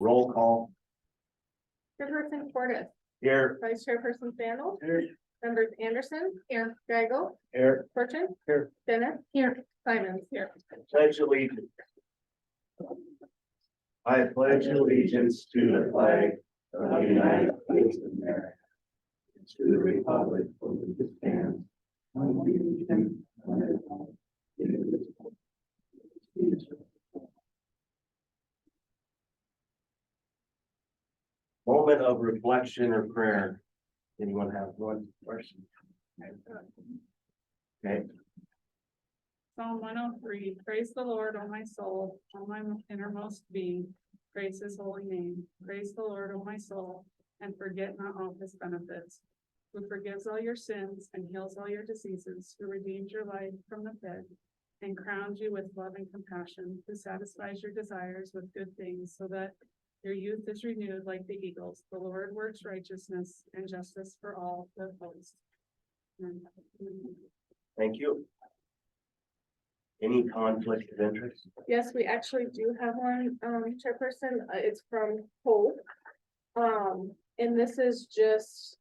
Roll call. Chairperson Portis, Here. Vice Chairperson Sandals, Here. Members Anderson, here, Gagel, Here. Fortune, Here. Dennis, here, Simons, here. Pledge allegiance. I pledge allegiance to the flag of the United States of America, and to the republic for which it stands, one nation, under God, indivisible, with liberty and justice. Moment of reflection or prayer. Anyone have one question? Okay. Psalm 103, praise the Lord, O my soul, all my innermost being, praise his holy name. Praise the Lord, O my soul, and forget not all his benefits, who forgives all your sins and heals all your diseases, who redeems your life from the pit and crowns you with love and compassion, who satisfies your desires with good things, so that your youth is renewed like the eagles. The Lord works righteousness and justice for all the opposed. Thank you. Any conflict of interest? Yes, we actually do have one, Chairperson, it's from Hope. And this is just,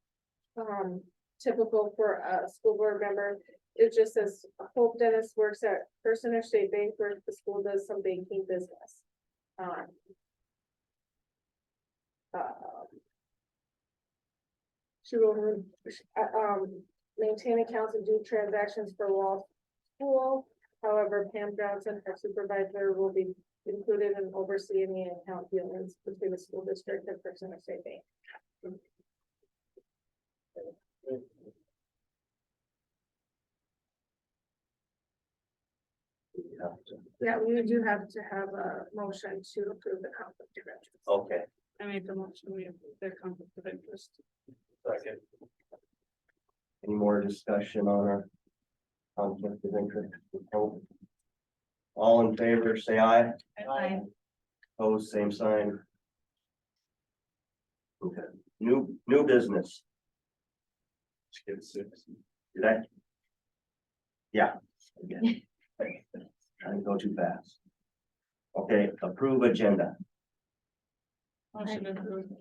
typical for a school board member. It just says, Hope Dennis works at First Interstate Bank where the school does some banking business. She will, maintain accounts and do transactions for Wall School. However, Pam Johnson, her supervisor, will be included in overseeing the account dealings between the school district and First Interstate Bank. Yeah, we do have to have a motion to approve the conflict of interest. Okay. I made the motion, we have their conflict of interest. Second. Any more discussion on our conflict of interest? All in favor, say aye. Aye. Opposed, same sign. Okay, new business. Skip 6. Did I? Yeah. Again. Trying to go too fast. Okay, approve agenda. Motion approved.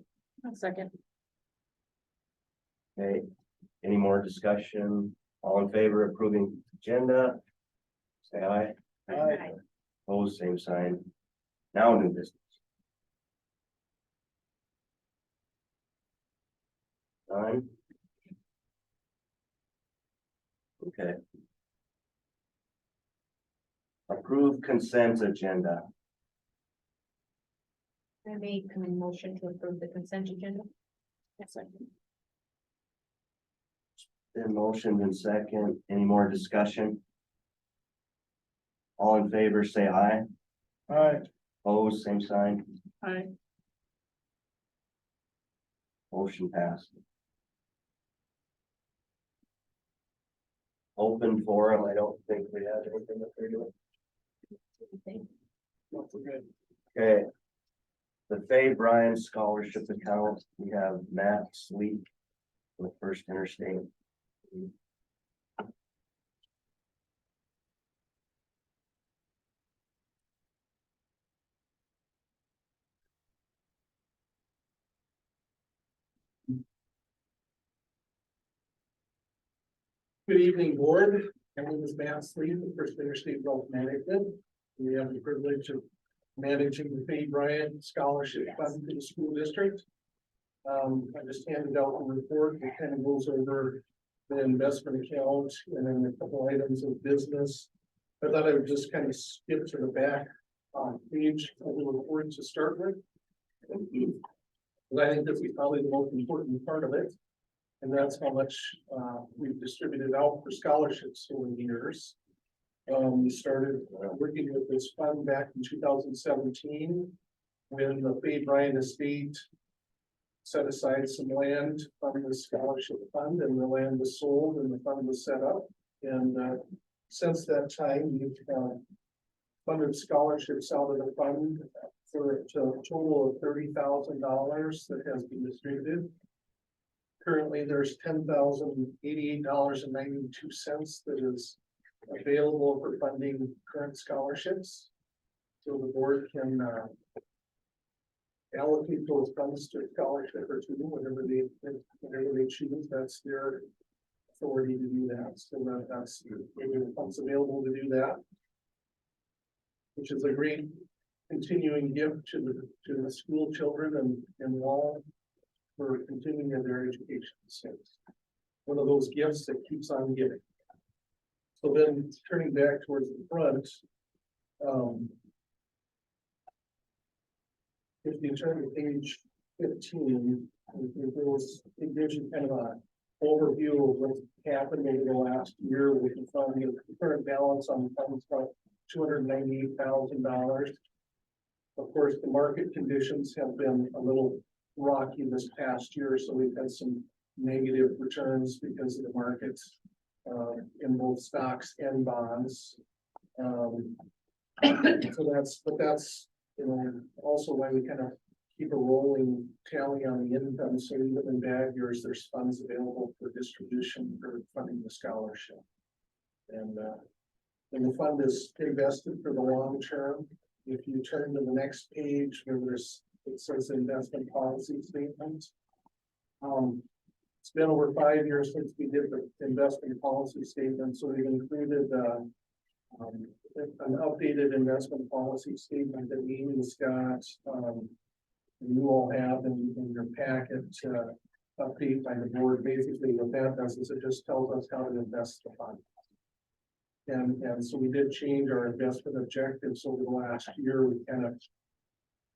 Second. Okay, any more discussion? All in favor of approving agenda? Say aye. Aye. Opposed, same sign. Now new business. Done. Okay. Approve consent agenda. I make a motion to approve the consent agenda. Yes, sir. Been motioned in second. Any more discussion? All in favor, say aye. Aye. Opposed, same sign. Aye. Motion passed. Open forum, I don't think we have anything that we're doing. Okay. The Fay Bryan Scholarship Account, we have Matt Sleek with First Interstate. Good evening, board. My name is Matt Sleeve with First Interstate Wealth Management. We have the privilege of managing the Fay Bryan Scholarship Fund for the school district. I just handed out a report that kind of goes over the investment account and then a couple items of business. I thought I would just kind of skip to the back page of the report to start with. But I think this is probably the most important part of it. And that's how much we've distributed out for scholarships over the years. We started working with this fund back in 2017 when the Fay Bryan Estate set aside some land from the scholarship fund, and the land was sold and the fund was set up. And since that time, we've funded scholarships out of the fund for a total of $30,000 that has been distributed. Currently, there's $10,088.92 that is available for funding current scholarships. So the board can allocate those funds to scholarship or to whatever they choose, that's their authority to do that, so that's the funds available to do that. Which is a great continuing gift to the school children and all for continuing their education. So one of those gifts that keeps on giving. So then turning back towards the front, if you turn to page 15, it gives you kind of an overview of what's happened over the last year with the fund. The current balance on the fund is about $298,000. Of course, the market conditions have been a little rocky this past year, so we've had some negative returns because of the markets in both stocks and bonds. So that's also why we kind of keep a rolling tally on the income, so even in bad years, there's funds available for distribution for funding the scholarship. And the fund is invested for the long term. If you turn to the next page where it says investment policy statement. It's been over 5 years since we did the investment policy statement, so we've included an updated investment policy statement that Amy's got. You all have in your packet update by the board. Basically what that does is it just tells us how to invest the fund. And so we did change our investment objectives over the last year. We kind of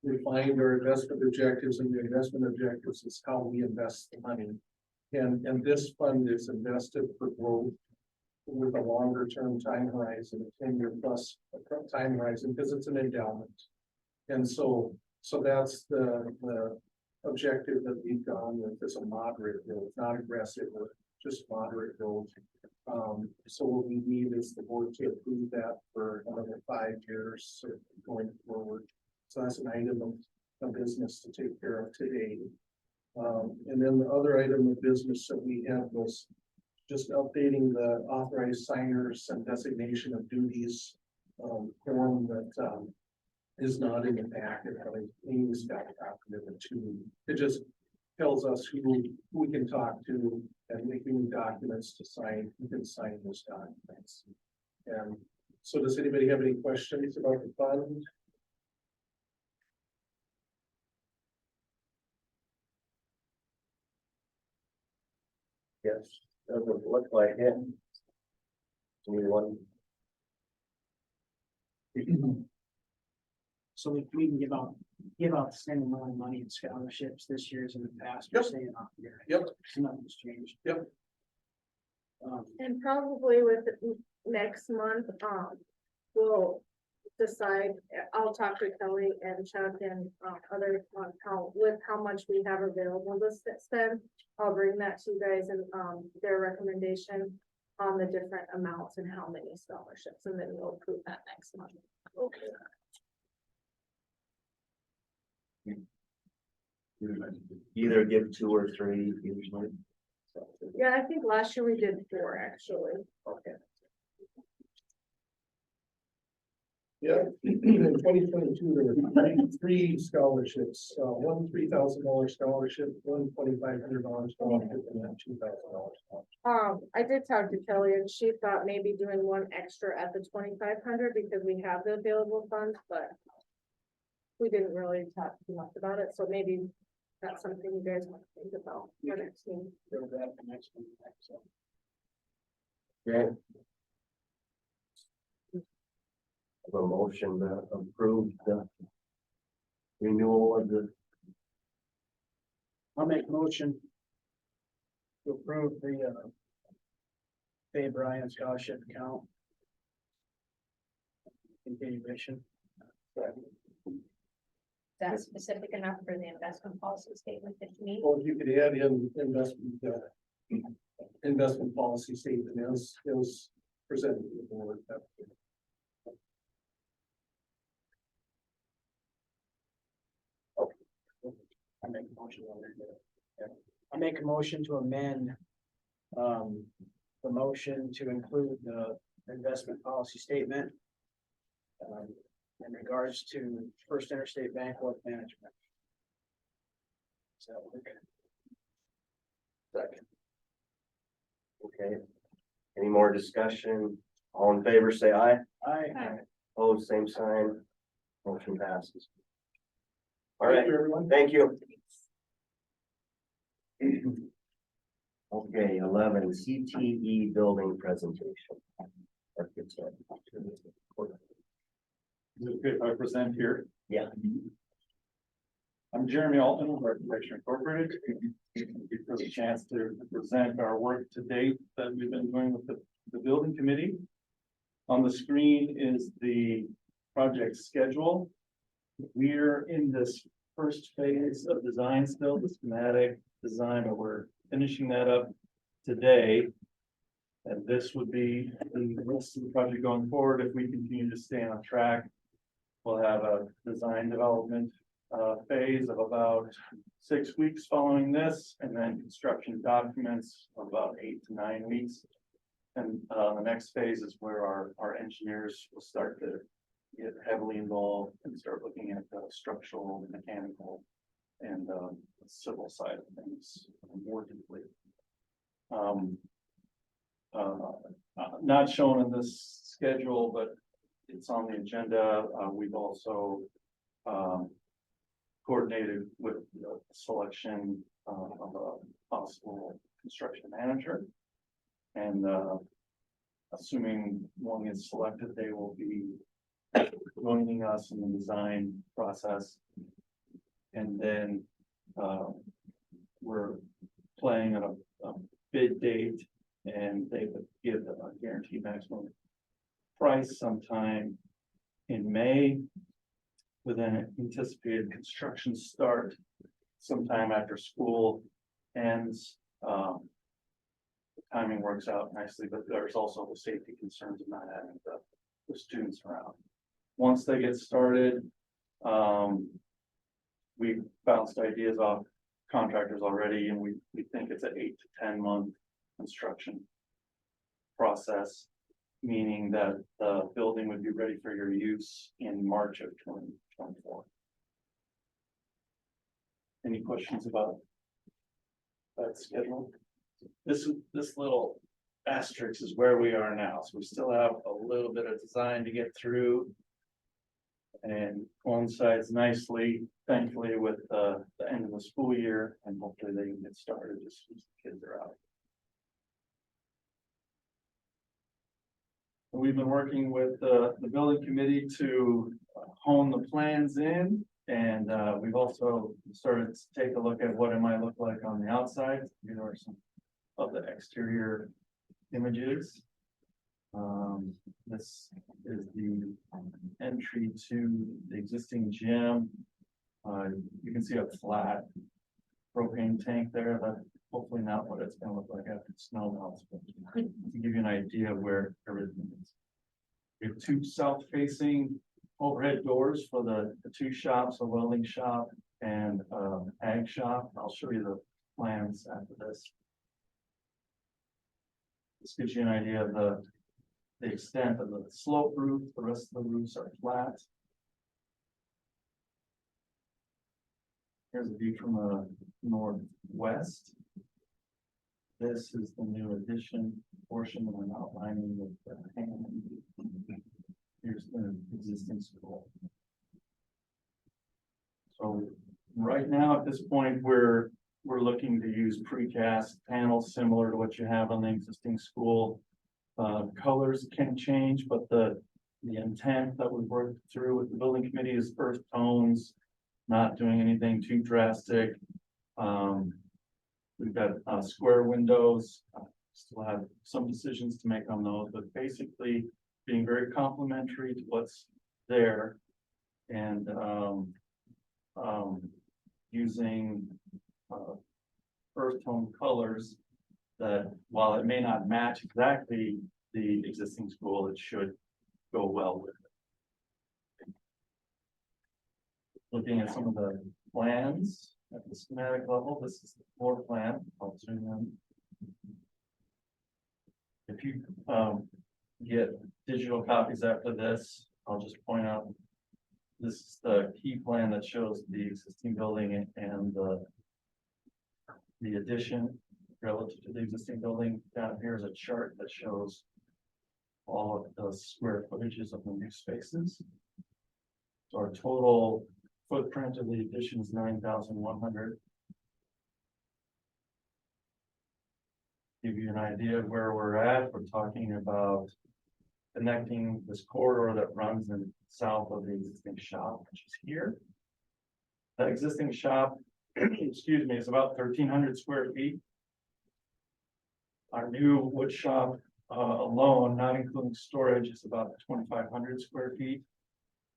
refined our investment objectives, and the investment objectives is how we invest the money. And this fund is invested for growth with a longer term time horizon, a 10-year plus time horizon, because it's an endowment. And so that's the objective that we've gone with, is a moderate growth, not aggressive, or just moderate growth. So what we need is the board to approve that for another 5 years going forward. So that's an item of business to take care of today. And then the other item of business that we had was just updating the authorized signers and designation of duties form that is not in the packet. Amy's got a copy of it too. It just tells us who we can talk to and making documents to sign. We can sign those documents. And so does anybody have any questions about the fund? Yes, doesn't look like it. Anyone? So we can give out the same amount of money in scholarships this year as in the past. Yep. We're staying off here. Yep. Nothing's changed. Yep. And probably with next month, we'll decide, I'll talk to Kelly and Chuck and others on how much we have available to spend. I'll bring that to you guys and their recommendation on the different amounts and how many scholarships, and then we'll approve that next month. Okay. Either give 2 or 3 usually. Yeah, I think last year we did 4 actually. Okay. Yeah, in 2022, there were three scholarships, one $3,000 scholarship, one $2,500 scholarship, and then $2,000 scholarship. I did talk to Kelly and she thought maybe doing one extra at the 2,500 because we have the available funds, but we didn't really talk too much about it, so maybe that's something you guys want to think about for next meeting. Go to that the next one. So. Okay. A motion to approve the renewal of the. I'll make a motion to approve the Fay Bryan scholarship account continuation. That's specific enough for the investment policy statement that you need. Well, you could add in investment policy statement as presented to the board. I make a motion. I make a motion to amend the motion to include the investment policy statement in regards to First Interstate Bank Wealth Management. Second. Okay, any more discussion? All in favor, say aye. Aye. Opposed, same sign. Motion passes. All Thank right, you, everyone. thank you. Okay, 11, CTE building presentation. Architect. Is it okay if I present here? Yeah. I'm Jeremy Altman with Architecture Incorporated. Give us a chance to present our work to date that we've been doing with the building committee. On the screen is the project schedule. We're in this first phase of design still, the schematic design, but we're finishing that up today. And this would be the rest of the project going forward. If we continue to stay on track, we'll have a design development phase of about 6 weeks following this, and then construction documents of about 8 to 9 weeks. And the next phase is where our engineers will start to get heavily involved and start looking at the structural, mechanical, and civil side of things more deeply. Not shown in this schedule, but it's on the agenda. We've also coordinated with the selection of a possible construction manager. And assuming one is selected, they will be joining us in the design process. And then we're playing at a bid date, and they would give a guaranteed maximum price sometime in May, with an anticipated construction start sometime after school ends. The timing works out nicely, but there's also the safety concerns of not having the students around. Once they get started, we bounced ideas off contractors already, and we think it's an 8 to 10 month construction process, meaning that the building would be ready for your use in March of 2024. Any questions about that schedule? This little asterisk is where we are now, so we still have a little bit of design to get through, and coincides nicely, thankfully, with the end of the school year, and hopefully they can get started as soon as the kids are out. We've been working with the building committee to hone the plans in, and we've also started to take a look at what it might look like on the outside. Here are some of the exterior images. This is the entry to the existing gym. You can see a flat propane tank there. That's hopefully not what it's going to look like after the snow melts, but to give you an idea of where everything is. We have 2 south-facing overhead doors for the 2 shops, a welding shop and ag shop. I'll show you the plans after this. This gives you an idea of the extent of the slope roof. The rest of the roofs are flat. Here's a view from the northwest. This is the new addition portion that I'm outlining with the hand. Here's the existing school. So right now at this point, we're looking to use precast panels similar to what you have on the existing school. Colors can change, but the intent that we've worked through with the building committee is earth tones, not doing anything too drastic. We've got square windows, still have some decisions to make on those, but basically being very complementary to what's there, and using earth tone colors that, while it may not match exactly the existing school, it should go well with it. Looking at some of the plans at the schematic level, this is the floor plan. I'll zoom in. If you get digital copies after this, I'll just point out this is the key plan that shows the existing building and the the addition relative to the existing building. Down here is a chart that shows all of the square footages of the new spaces. So our total footprint of the addition is 9,100. Give you an idea of where we're at. We're talking about connecting this corridor that runs in south of the existing shop, which is here. That existing shop, excuse me, is about 1,300 square feet. Our new wood shop alone, not including storage, is about 2,500 square feet.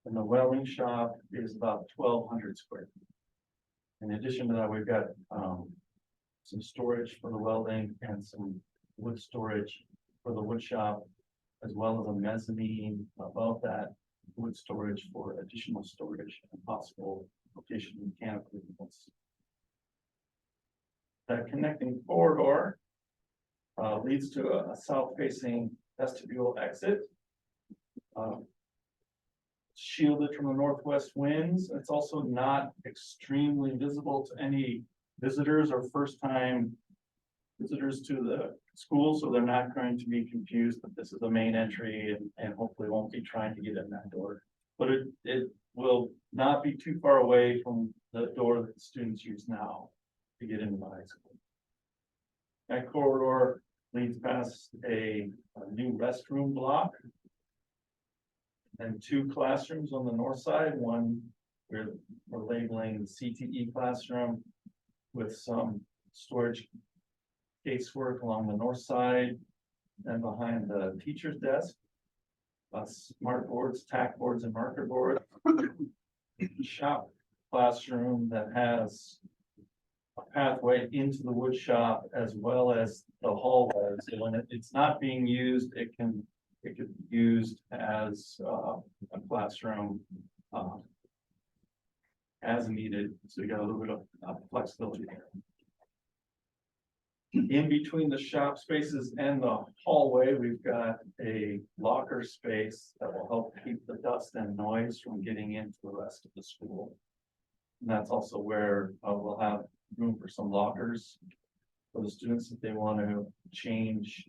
And the welding shop is about 1,200 square feet. In addition to that, we've got some storage for the welding and some wood storage for the wood shop, as well as a mezzanine above that wood storage for additional storage and possible location mechanical units. That connecting corridor leads to a south-facing vestibule exit. Shielded from the northwest winds. It's also not extremely visible to any visitors or first-time visitors to the school, so they're not going to be confused that this is the main entry and hopefully won't be trying to get in that door. But it will not be too far away from the door that the students use now to get into the high school. That corridor leads past a new restroom block and 2 classrooms on the north side. One we're labeling CTE classroom with some storage casework along the north side and behind the teacher's desk. Smart boards, tack boards, and marker board. Shop classroom that has a pathway into the wood shop as well as the hallway. So when it's not being used, it could be used as a classroom as needed. So you got a little bit of flexibility there. In between the shop spaces and the hallway, we've got a locker space that will help keep the dust and noise from getting into the rest of the school. And that's also where we'll have room for some lockers for the students if they want to change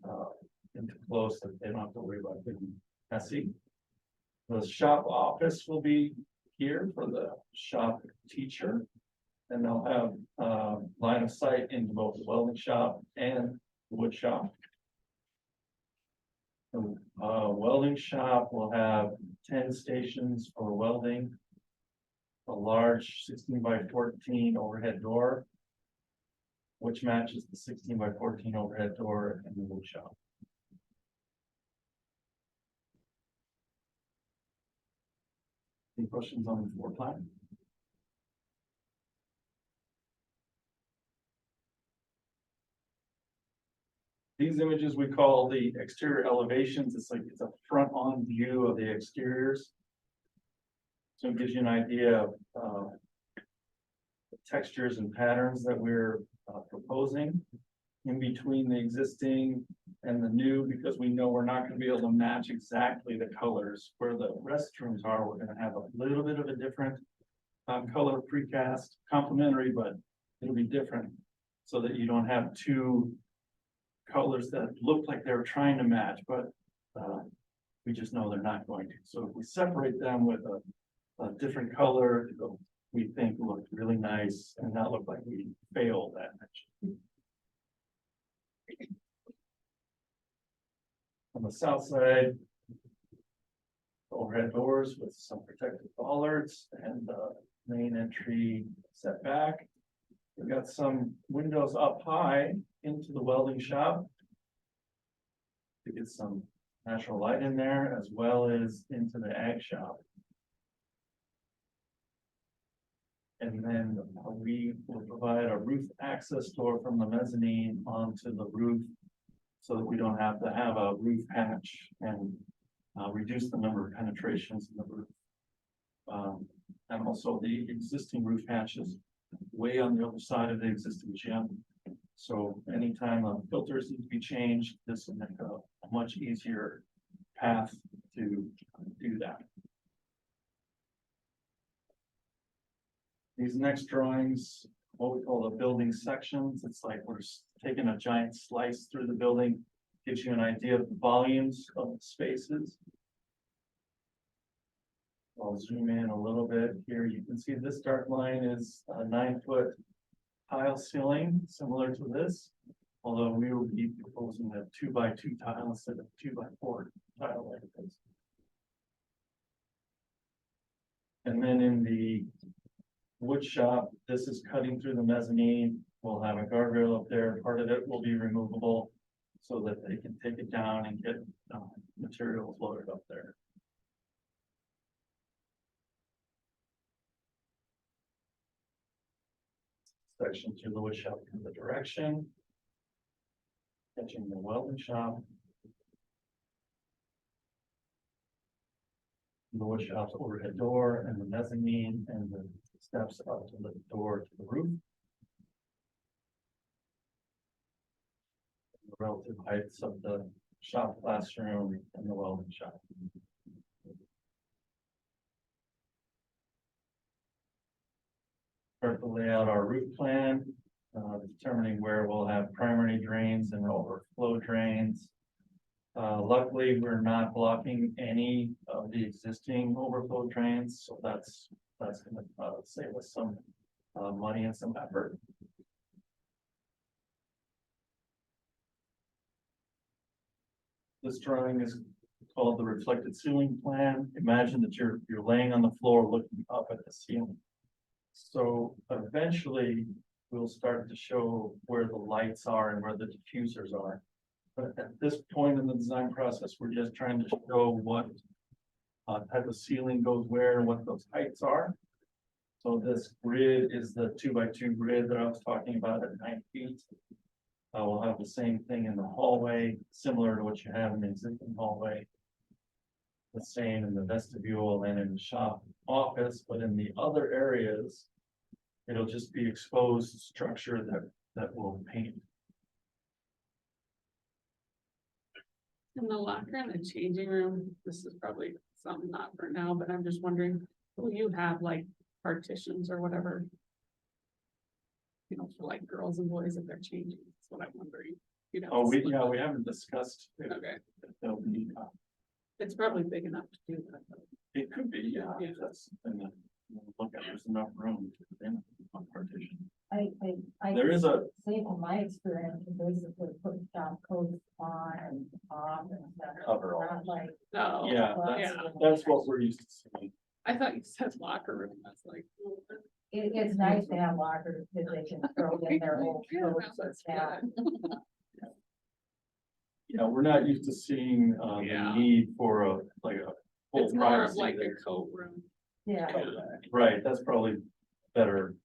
into clothes that they don't have to worry about getting messy. The shop office will be here for the shop teacher. And they'll have line of sight into both the welding shop and the wood shop. The welding shop will have 10 stations for welding, a large 16 by 14 overhead door, which matches the 16 by 14 overhead door in the wood shop. Any questions on the floor plan? These images we call the exterior elevations. It's a front on view of the exteriors. So it gives you an idea of the textures and patterns that we're proposing in between the existing and the new, because we know we're not going to be able to match exactly the colors. Where the restrooms are, we're going to have a little bit of a different color precast, complementary, but it'll be different so that you don't have 2 colors that look like they're trying to match, but we just know they're not going to. So if we separate them with a different color, we think look really nice and not look like we failed that much. On the south side, overhead doors with some protective bollards and the main entry set back. We've got some windows up high into the welding shop to get some natural light in there, as well as into the ag shop. And then we will provide a roof access door from the mezzanine onto the roof so that we don't have to have a roof hatch and reduce the number of penetrations in the roof. And also the existing roof hatch is way on the other side of the existing gym. So anytime filters need to be changed, this will make a much easier path to do that. These next drawings, what we call call the building sections. It's like we're taking a giant slice through the building. Gives you an idea of the volumes of the spaces. I'll zoom in a little bit here. You can see this dark line is a 9-foot tile ceiling, similar to this. Although we will be proposing a 2x2 tile instead of 2x4 tile like this. And then in the wood shop, this is cutting through the mezzanine. We'll have a guardrail up there. Part of it will be removable so that they can take it down and get material loaded up there. Section through the wood shop in the direction. Catching the welding shop. The wood shop's overhead door and the mezzanine and the steps up to the door to the roof. The relative heights of the shop classroom and the welding shop. Start to lay out our roof plan, determining where we'll have primary drains and overflow drains. Luckily, we're not blocking any of the existing overflow drains, so that's gonna save us some money and some effort. This drawing is called the reflected ceiling plan. Imagine that you're laying on the floor looking up at the ceiling. So eventually we'll start to show where the lights are and where the diffusers are. But at this point in the design process, we're just trying to show what type of ceiling goes where and what those heights are. So this grid is the 2x2 grid that I was talking about at 9 feet. We'll have the same thing in the hallway, similar to what you have in the existing hallway. The same in the vestibule and in the shop office, but in the other areas, it'll just be exposed structure that will paint. In the locker and the changing room, this is probably something not for now, but I'm just wondering, will you have like partitions or whatever? You know, for like girls and boys if they're changing, that's what I'm wondering. You know. Oh, we haven't discussed. Okay, If there'll be, it's probably big enough to do that. it could be, yeah, Yeah. that's, and then look at, there's enough room to put in one partition. I There is a, say from my experience, you basically put job codes on and off and stuff. Cover all. Not like. No. yeah, that's what we're used to seeing. I thought you said locker room, that's like. It's nice to have lockers that they can throw in their old coats and stuff. Yeah, we're not used to seeing, Yeah. the need for a, like a. full It's more of privacy like there. a coat room. Yeah. Right, that's probably better.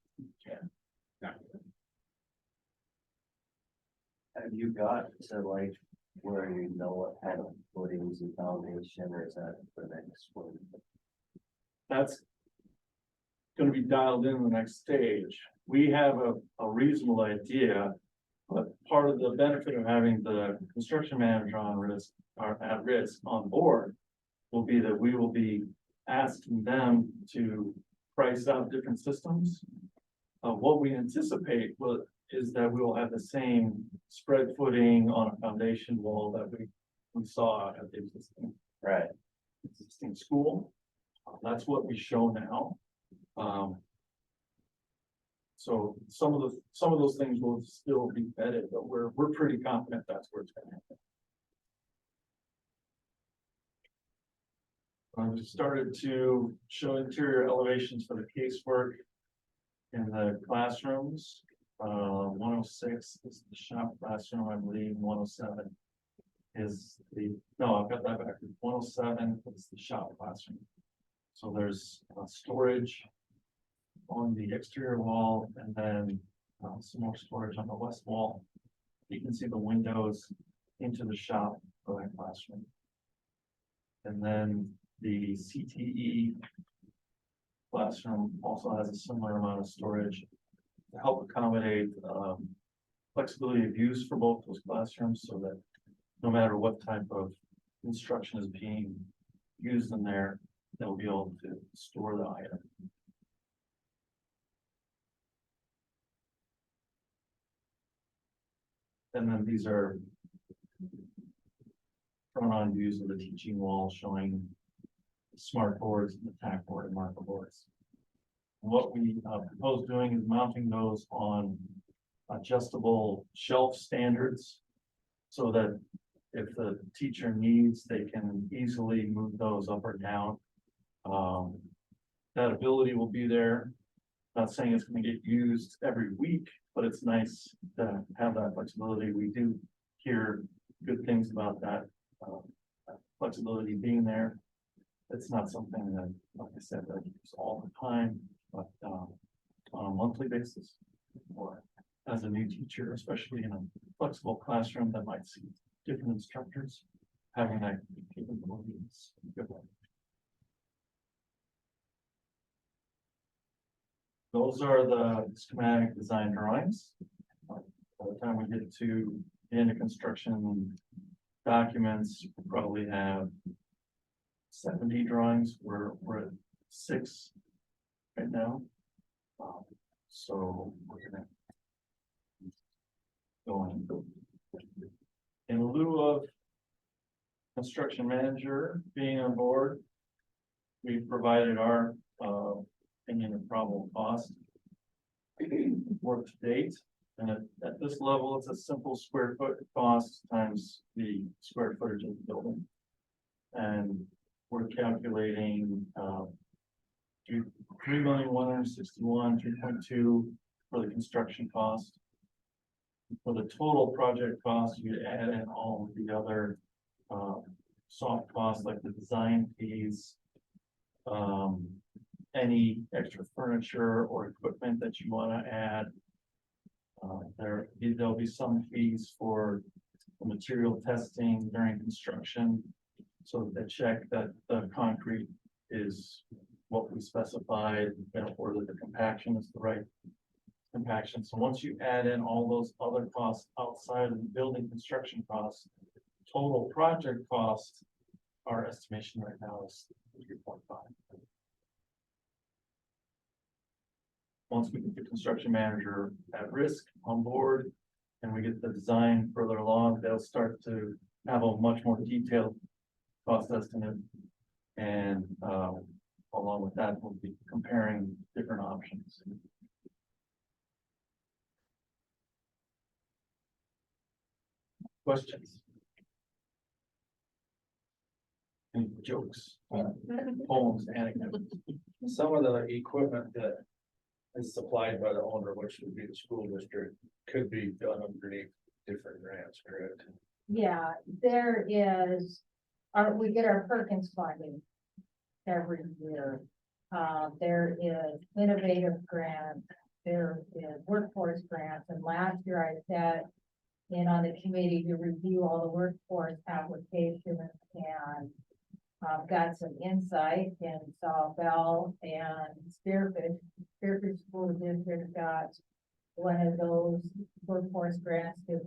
Have you got to like where you know what kind of footings and foundation, or is that the next one? That's gonna be dialed in the next stage. We have a reasonable idea, but part of the benefit of having the construction manager on risk, or at risk on board, will be that we will be asking them to price out different systems. What we anticipate is that we will have the same spread footing on a foundation wall that we saw at the existing school. That's what we show now. So some of those things will still be vetted, but we're pretty confident that's where it's gonna happen. We started to show interior elevations for the casework in the classrooms. 106 is the shop classroom, I believe. 107 is no, I've got that back. 107 is the shop classroom. So there's storage on the exterior wall, and then some more storage on the west wall. You can see the windows into the shop for that classroom. And then the CTE classroom also has a similar amount of storage to help accommodate flexibility of use for both those classrooms, so that no matter what type of instruction is being used in there, they'll be able to store the item. And then these are front on views of the teaching wall showing smart boards, and the tack board and marker boards. What we propose doing is mounting those on adjustable shelf standards so that if the teacher needs, they can easily move those up or down. That ability will be there. Not saying it's going to get used every week, but it's nice to have that flexibility. We do hear good things about that flexibility being there. It's not something that, like I said, that I use all the time, but on a monthly basis, or as a new teacher, especially in a flexible classroom that might see different instructors, having that capability is good. Those are the schematic design drawings. By the time we get to the end of construction documents, we'll probably have 70 drawings. We're at 6 right now. So we're gonna go on. In lieu of construction manager being on board, we provided our opinion of probable cost work to date. And at this level, it's a simple square foot cost times the square footage of the building. And we're calculating 3,161,3.2 for the construction cost. For the total project cost, you add in all of the other soft costs like the design fees, any extra furniture or equipment that you want to add. There'll be some fees for the material testing during construction, so that they check that the concrete is what we specified, or that the compaction is the right compaction. So once you add in all those other costs outside of the building construction costs, total project cost, our estimation right now is 3.5. Once we get the construction manager at risk on board and we get the design further along, they'll start to have a much more detailed cost estimate. And along with that, we'll be comparing different options. Questions? Any jokes, poems, anecdotes? Some of the equipment that is supplied by the owner, which would be the school district, could be done underneath different grants, correct? Yeah, there is, we get our Perkins funding every year. There is innovative grants, there is workforce grants, and last year I sat in on the committee to review all the workforce applications and got some insight and saw Bell and Spearfish School District got one of those workforce grants to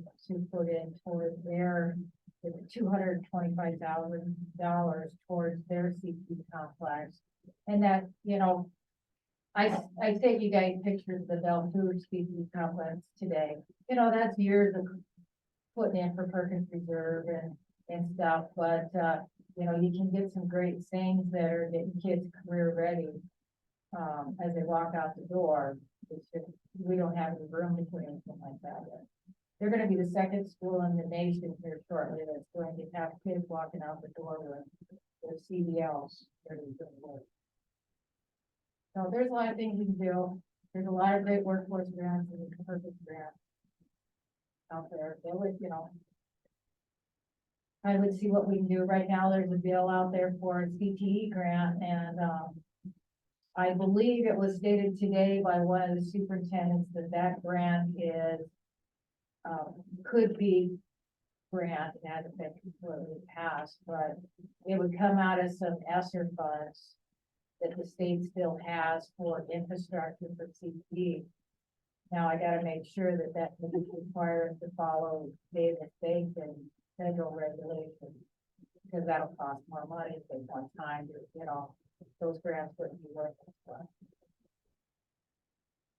put in toward their $225,000 towards their CP complex. And that, I sent you guys pictures of the Bell Food CP complex today. That's years of putting in for Perkins Reserve and stuff, but you can get some great things that are getting kids career ready as they walk out the door. It's just, we don't have any room to put anything like that in. They're going to be the second school in the nation here shortly that's going to have kids walking out the door with their CDLs. So there's a lot of things you can do. There's a lot of great workforce grants and Perkins grants out there. They would, I would see what we can do. Right now, there's a bill out there for a CTE grant, and I believe it was stated today by one of the superintendents that grant is could be grant, and hasn't been completely passed, but it would come out of some ESSER funds that the state still has for infrastructure for CTE. Now I gotta make sure that requires to follow state and federal regulations, because that'll cost more money if they want time to, those grants wouldn't be worth it.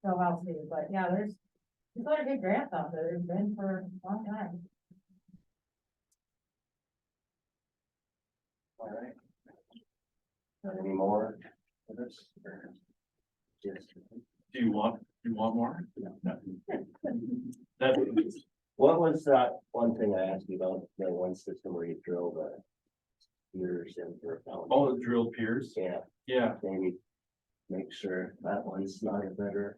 So I'll see, but yeah, there's There's a lot of good grants out there, there's been for a long time. All right. Got any more for this? Yes. Do you want more? No. That, What was that one thing I asked you about, the one system where you drove years in for a fountain? all the drilled piers, Yeah, yeah, maybe make sure that one's not a better.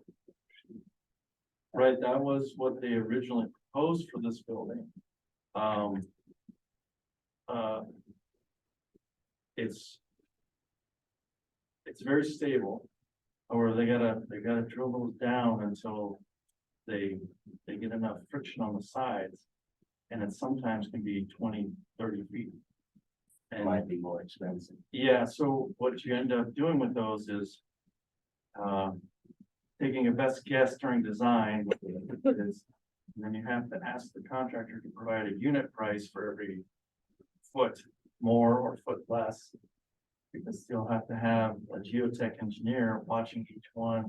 right, that was what they originally proposed for this building. Um. It's. It's very stable, or they gotta drill those down until they get enough friction on the sides. And it sometimes can be 20, 30 feet. And Might be more expensive. yeah, so what you end up doing with those is. Taking a best guess during design. And then you have to ask the contractor to provide a unit price for every foot more or foot less. Because you'll have to have a geotech engineer watching each one.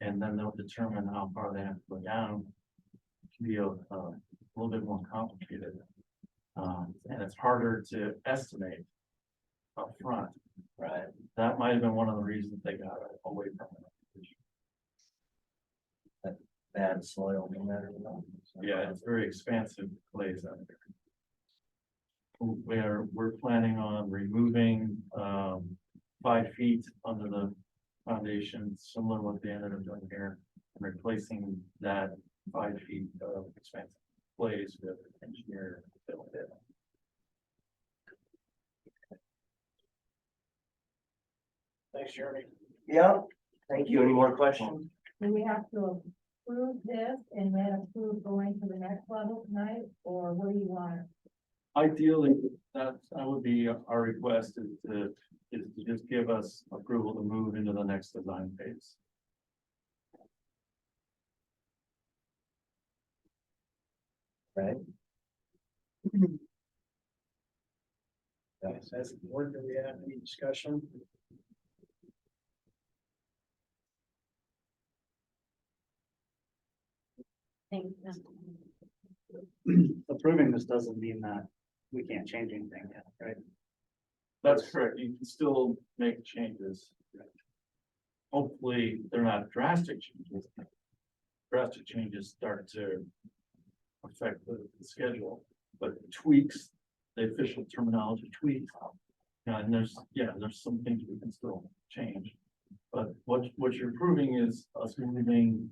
And then they'll determine how far they have to go down. It can be a little bit more complicated. And it's harder to estimate up front. Right. That might have been one of the reasons they got away from it. Bad soil, no matter what. Yeah, it's very expansive clays out there. We're planning on removing 5 feet under the foundation, similar to what they ended up doing here. And replacing that 5 feet of expansive clays with engineered fill it. Thanks, Jeremy. Yeah, thank you. Any more questions? Do we have to approve this and then approve going to the next level tonight, or what do you want? Ideally, that would be our request is to just give us approval to move into the next design phase. Right. Thanks. As the board, do we have any discussion? Thank Approving this doesn't mean that we can't change anything yet, right? That's correct. You can still make changes. Hopefully, they're not drastic changes. Drastic changes start to affect the schedule, but tweaks, the official terminology tweaks. And there's some things we can still change. But what you're approving is us moving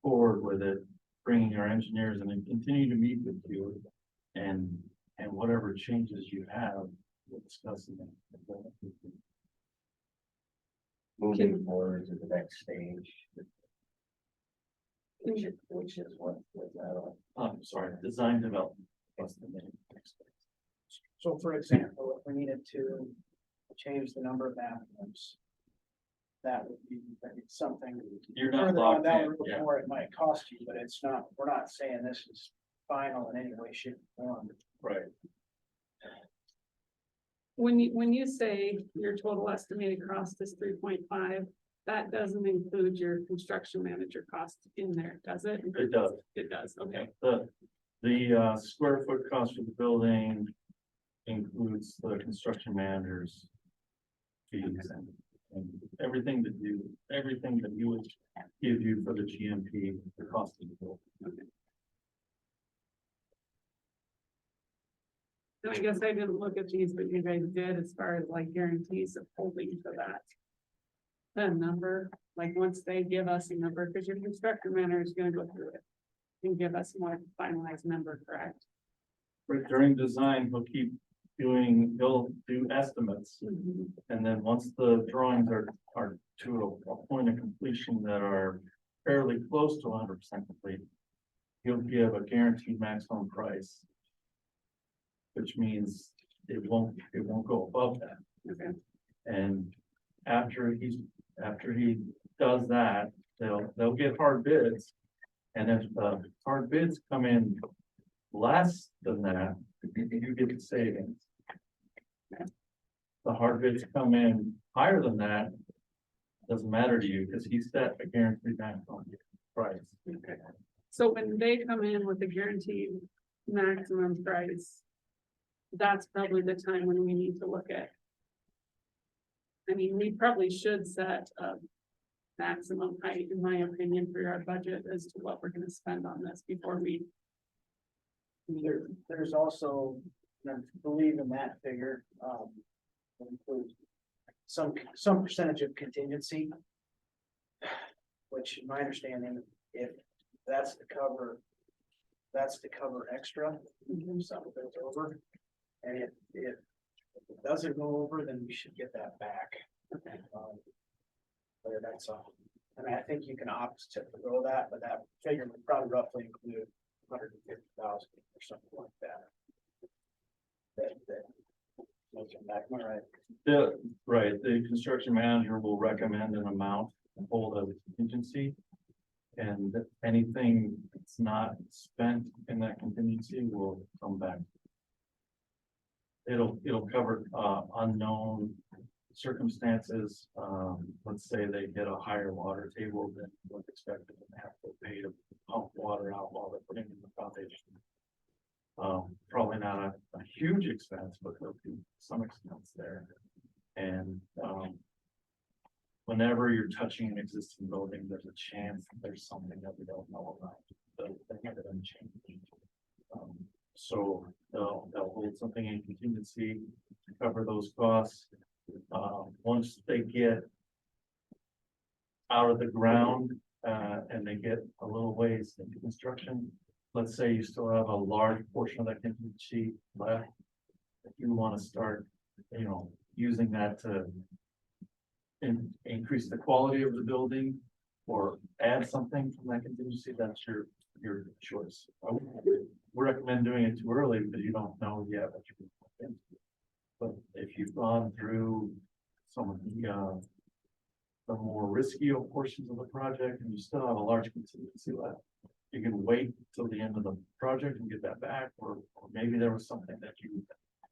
forward with it, bringing our engineers in and continue to meet with you. And whatever changes you have, we'll discuss them. Moving forward to the next stage. Which is what was that on? I'm sorry, design development. That's the name. So for example, if we needed to change the number of bathrooms, that would be something. You're not Further on locked down the in, road, yeah. more it might cost you, but it's not, we're not saying this is final in any way, shape, or form. Right. When you say your total estimated cost is 3.5, that doesn't include your construction manager cost in there, does it? It does. It does, okay. The square foot cost for the building includes the construction manager's fees and everything that you would give you for the GMP, the cost of the building. Okay. And I guess I didn't look at these, but you guys did as far as like guarantees of holding to that. The number, like once they give us a number, because your construction manager is gonna go through it. And give us more finalized number, correct? But during design, he'll do estimates. And then once the drawings are to a point of completion that are fairly close to 100% complete, he'll give a guaranteed maximum price. Which means it won't go above that. Okay. And after he does that, they'll get hard bids. And if the hard bids come in less than that, you get the savings. The hard bids come in higher than that, doesn't matter to you because he set a guaranteed maximum price. Okay. So when they come in with a guaranteed maximum price, that's probably the time when we need to look at. I mean, we probably should set a maximum height, in my opinion, for our budget as to what we're gonna spend on this before we. There's also, and I believe in that figure, that includes some percentage of contingency. Which in my understanding, if that's to cover extra, if something goes over. And if it doesn't go over, then we should get that back. Whether that's all, I mean, I think you can opt to forego that, but that figure would probably roughly include 150,000 or something like that. That make it back, am I right? The construction manager will recommend an amount and hold as a contingency. And anything that's not spent in that contingency will come back. It'll cover, unknown circumstances. Let's say they get a higher water table than what's expected and have to pay to pump water out while they're putting in the foundation. Probably not a huge expense, but there'll be some expense there. And, whenever you're touching an existing building, there's a chance that there's something that we don't know about. That hasn't changed. So they'll hold something in contingency to cover those costs. Once they get out of the ground, and they get a little ways into construction, let's say you still have a large portion of that contingency left. If you want to start, using that to increase the quality of the building or add something from that contingency, that's your choice. I wouldn't recommend doing it too early because you don't know yet what you're going to. But if you've gone through some of the more risky portions of the project and you still have a large contingency left, you can wait till the end of the project and get that back, or maybe there was something that you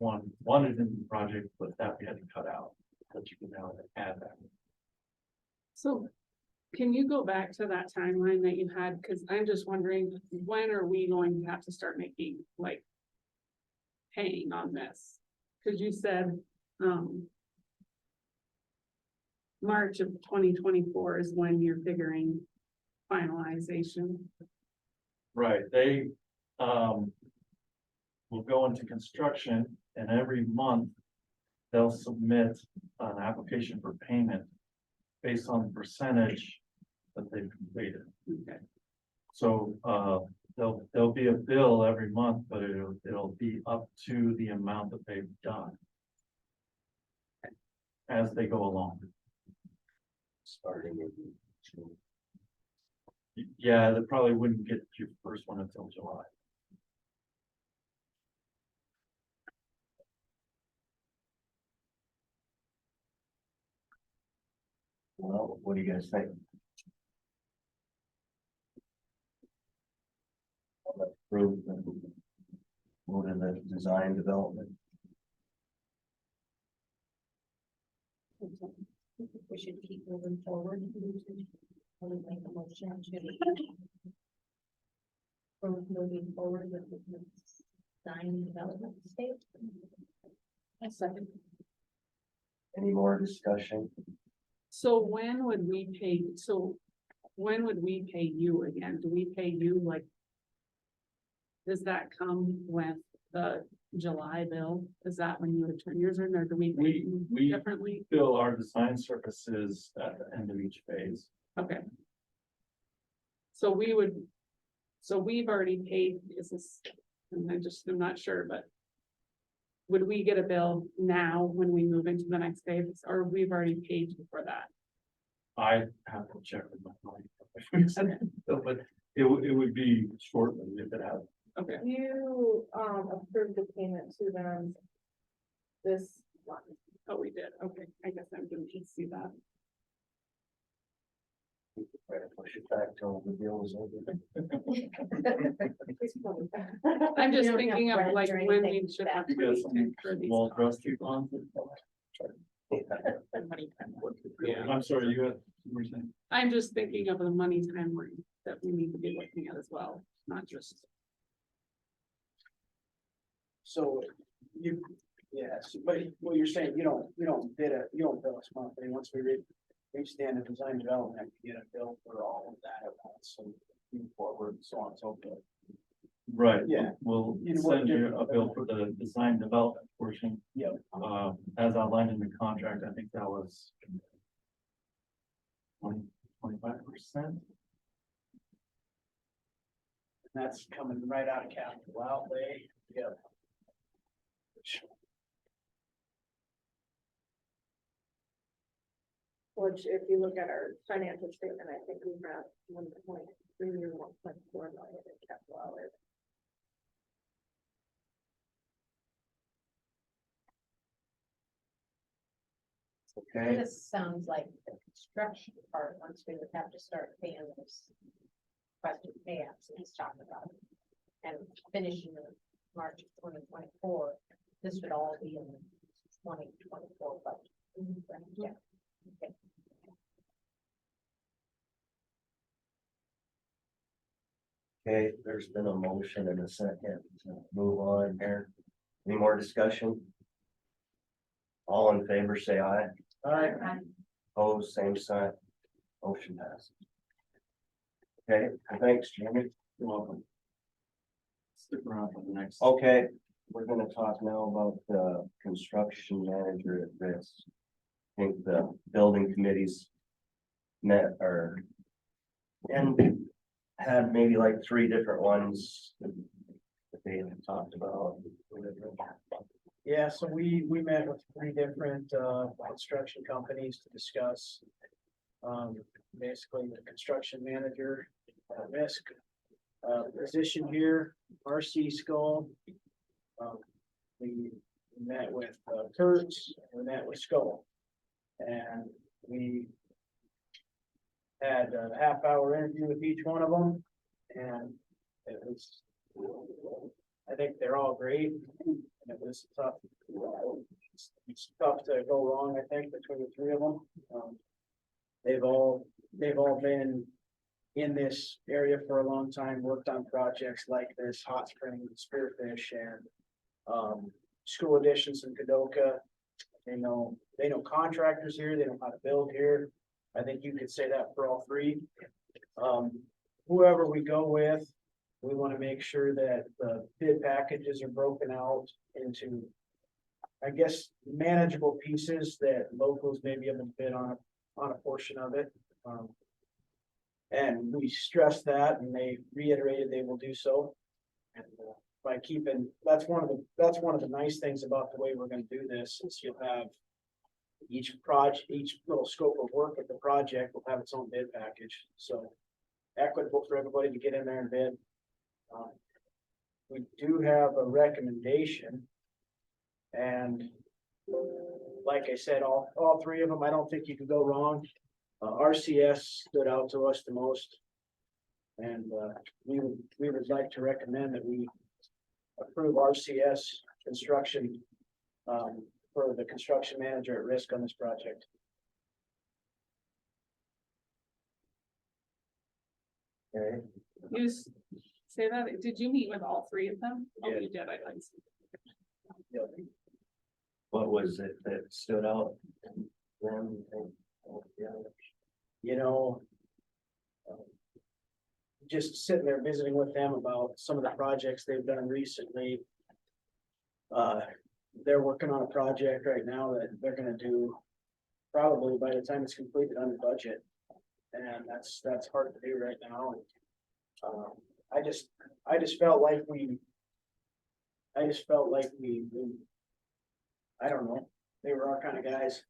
wanted in the project, but that we had to cut out, that you can now add that. So can you go back to that timeline that you had? Cause I'm just wondering, when are we going to have to start making, like, paying on this? Cause you said, March of 2024 is when you're figuring finalization. Right, they will go into construction and every month they'll submit an application for payment based on the percentage that they've completed. Okay. So there'll be a bill every month, but it'll be up to the amount that they've done as they go along. Starting in June. Yeah, they probably wouldn't get your first one until July. Well, what do you guys think? Approve and move in the design development. We should keep moving forward. We'll make a motion to. We're moving forward with the design development stage. A second. Any more discussion? So when would we pay you again? Do we pay you like? Does that come with the July bill? Is that when you would turn yours in, or do we pay you We differently? bill our design services at the end of each phase. Okay. So we've already paid, is this, and I'm not sure, but. Would we get a bill now when we move into the next phase, or we've already paid you for that? I have to check with my client. But it would be shortly if it had. Okay, You, approved the payment to them this month. oh, we did, okay, I guess I didn't see that. Try to push it back till the deal is over. I'm just We don't thinking have of rent like or when anything we should back. have You to got some for these. small trustee bonds. Yeah, I'm sorry, you were saying. I'm just thinking of the money timeline. that we need to be looking at as well, not just. So you, yes, but what you're saying, you don't bill us monthly. Once we reach the end of design development, you get a bill for all of that at once, so move forward, so on and so forth. Right. Yeah. We'll You'd work send you a different. bill for the design development portion. Yep. As outlined in the contract, I think that was 25%. That's coming right out of capital outlay. Yep. Which if you look at our financial statement, I think we have 1.3 or 1.4 million in capital outlay. Okay, This sounds like the construction part, once we would have to start paying those question payouts that he's talking about. And finishing in March of 2024, this would all be in the 2024 budget. Yeah. Okay. okay, there's been a motion and a second to move on here. Any more discussion? All in favor, say aye. Alright, Opposed, same sign. Motion passes. Okay, thanks, Jamie. You're welcome. Stick around for the next. Okay, we're gonna talk now about the construction manager at risk. I think the building committees met or and had maybe like 3 different ones that they had talked about. yeah, so we met with 3 different construction companies to discuss. Basically the construction manager at risk position here, RC Skull. We met with Kurtz, we met with Skull. And we had a half-hour interview with each one of them, and it was, I think they're all great. And it was tough. It's tough to go wrong, I think, between the 3 of them. They've all been in this area for a long time, worked on projects like this, Hot Spring, Spearfish, and school additions in Kadoka. They know contractors here, they know how to build here. I think you could say that for all 3. Whoever we go with, we want to make sure that the bid packages are broken out into, I guess, manageable pieces that locals may be able to bid on a portion of it. And we stressed that, and they reiterated they will do so. And by keeping, that's one of the nice things about the way we're going to do this, is you'll have each little scope of work of the project will have its own bid package. So equitable for everybody to get in there and bid. We do have a recommendation, and like I said, all 3 of them, I don't think you could go wrong. RCS stood out to us the most, and we would like to recommend that we approve RCS construction for the construction manager at risk on this project. Okay, You say that, did you meet with all 3 of them? Oh, Yeah. you did, I see. what was it that stood out? Them, yeah. You know, just sitting there visiting with them about some of the projects they've done recently. They're working on a project right now that they're gonna do probably by the time it's completed under budget. And that's hard to do right now. I just felt like we, I don't know, they were our kind of guys.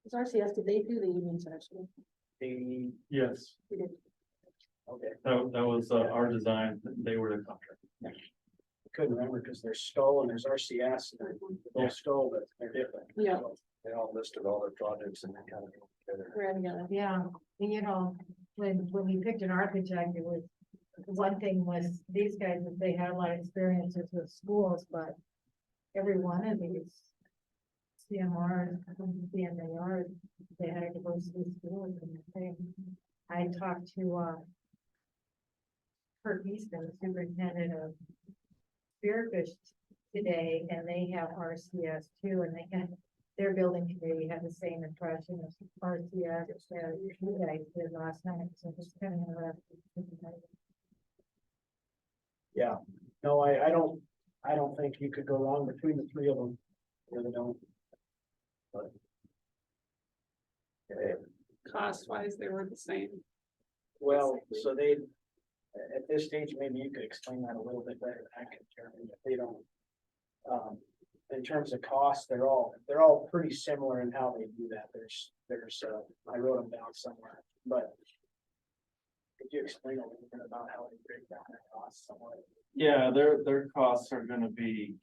Is RCS, did they do the union section? They, Yes, okay, that was our design. They were the contract. couldn't remember because there's Skull and there's RCS, and they're both Skull, but they're different. Yeah. So they all listed all their projects and they kind of go together. We're together. Yeah, and you know, when we picked an architect, it was, one thing was these guys, they had a lot of experiences with schools, but every one of these CMRs, CMARs, they had to go to the schools and everything. I talked to, Kurt Easton, superintendent of Spearfish today, and they have RCS too, and they had, their building committee had the same impression as RCS as you guys did last night, so it's kind of interesting. Yeah, no, I don't think you could go wrong between the three of them. Really don't. But. Okay. Cost wise, they were the same. Well, so they, at this stage, maybe you could explain that a little bit better than I can, Jeremy, if they don't. In terms of cost, they're all pretty similar in how they do that. I wrote them down somewhere, but. Could you explain a little bit about how they break down their costs somewhat? Yeah, their costs are gonna be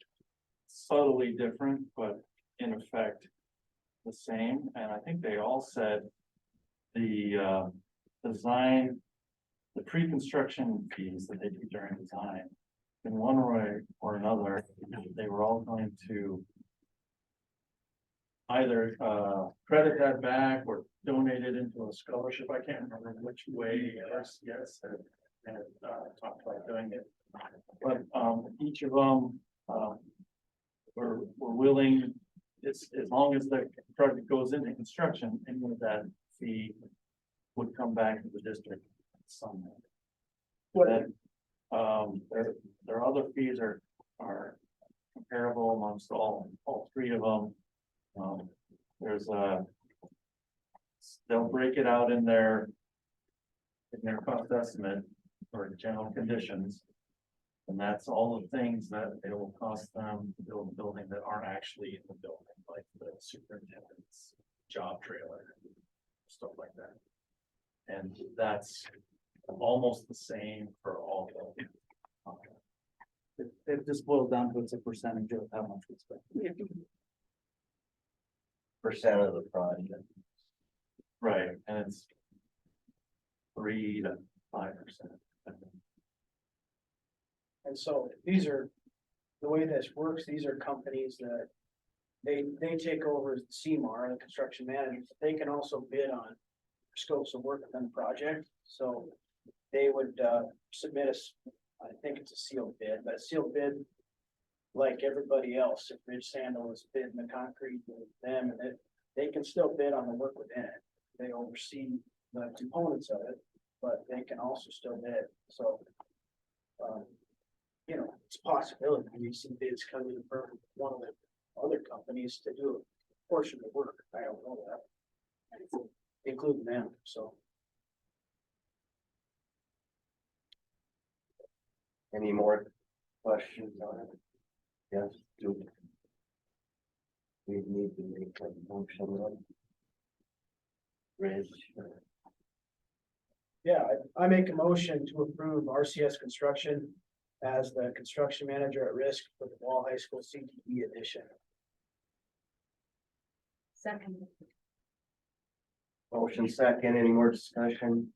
subtly different, but in effect the same, and I think they all said the design, the pre-construction fees that they do during design, in one way or another, they were all going to either credit that back or donate it into a scholarship. I can't remember which way RCS had talked about doing it. But each of them were willing, as long as the project goes into construction, any of that fee would come back to the district somehow. Then their other fees are comparable amongst all three of them. There's they'll break it out in their cost estimate for general conditions. And that's all the things that it will cost them to build a building that aren't actually in the building, like the superintendent's job trailer, stuff like that. And that's almost the same for all buildings. It just boils down to it's a percentage of how much we spend. Percent of the project. Right, and it's 3 to 5%. And so these are, the way this works, these are companies that they take over as the CMAR, the construction managers. They can also bid on scopes of work within the project. So they would submit I think it's a sealed bid, but a sealed bid, like everybody else, if Ridge Sandal is bidding the concrete with them, and they can still bid on the work within it. They oversee the components of it, but they can also still bid. So, it's a possibility. You see bids coming from one of the other companies to do a portion of the work. I don't know that, including them. So. Any more questions on it? Yes, do. We need to make a motion on. Rich. Yeah, I make a motion to approve RCS Construction as the construction manager at risk for the Wall High School CTE edition. Second. Motion second, any more discussion?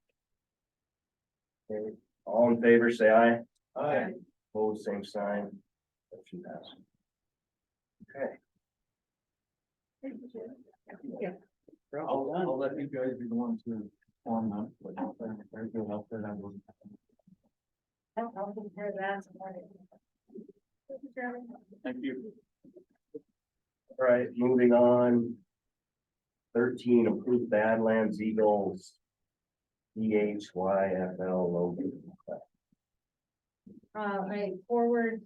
Okay, all in favor, say aye. Aye. Opposed, same sign. Motion passes. Okay. I'll let you guys be the ones to form them, but they're good help there. I'll compare that. Thank you. All right, moving on. 13, approved Badlands Eagles. EHYFL logo. I forward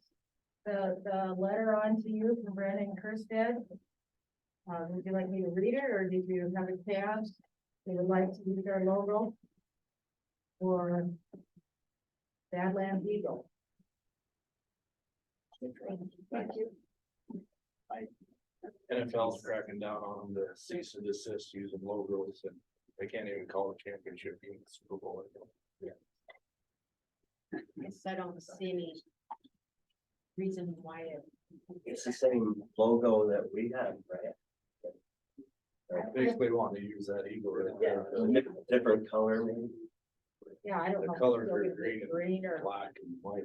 the letter on to you from Brandon Kerstead. Would you like me to read it, or did you have a chance? They would like to use our logo for Badlands Eagle. Thank you. NFL's cracking down on the cease and desist using logos, and they can't even call a championship game the Super Bowl. Yes, I don't see any reason why It's the same logo that we have, right? Basically want to use that eagle right there. Different color, maybe. Yeah, I don't The know. if colors it's are still green green or. and black and white.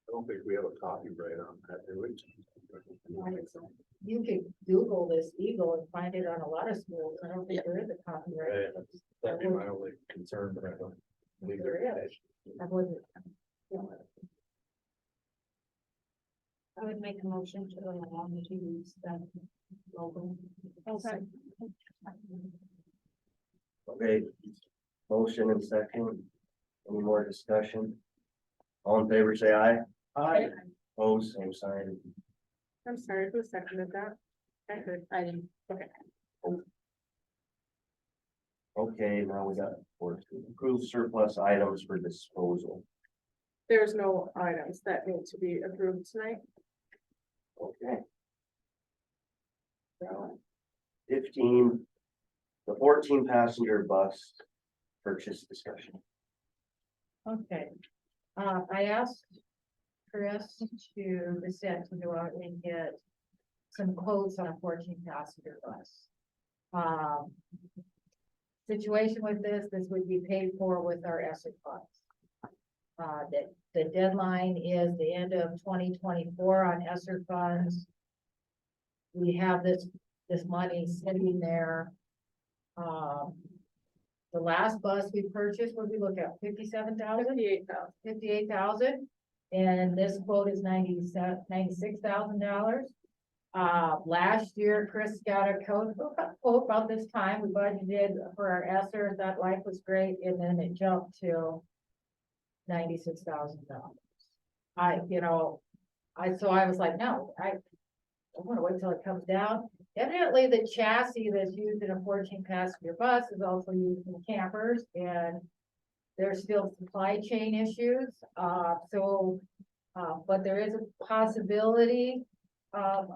I don't think we have a copyright on that, do we? You could Google this eagle and find it on a lot of schools. I don't think there is a copyright. That'd be my only concern, but I don't. Leave their information. I wouldn't. I would make a motion to allow me to use that logo. Okay. Okay, motion and second. Any more discussion? All in favor, say aye. Aye. Opposed, same sign. I'm sorry, who seconded that? I heard, I didn't, okay. Okay, now we got for approve surplus items for disposal. There's no items that need to be approved tonight. Okay. So, 15, the 14 passenger bus purchase discussion. Okay, I asked Chris to go out and get some quotes on a 14 passenger bus. Situation with this would be paid for with our ESSER funds. The deadline is the end of 2024 on ESSER funds. We have this money sitting there. The last bus we purchased, what did we look at, 57,000? 58,000. 58,000, and this quote is $96,000. Last year, Chris got a quote about this time, we budgeted for our ESSER, that life was great, and then it jumped to $96,000. So I was like, no, I want to wait till it comes down. Evidently, the chassis that's used in a 14 passenger bus is also used in campers, and there's still supply chain issues. But there is a possibility of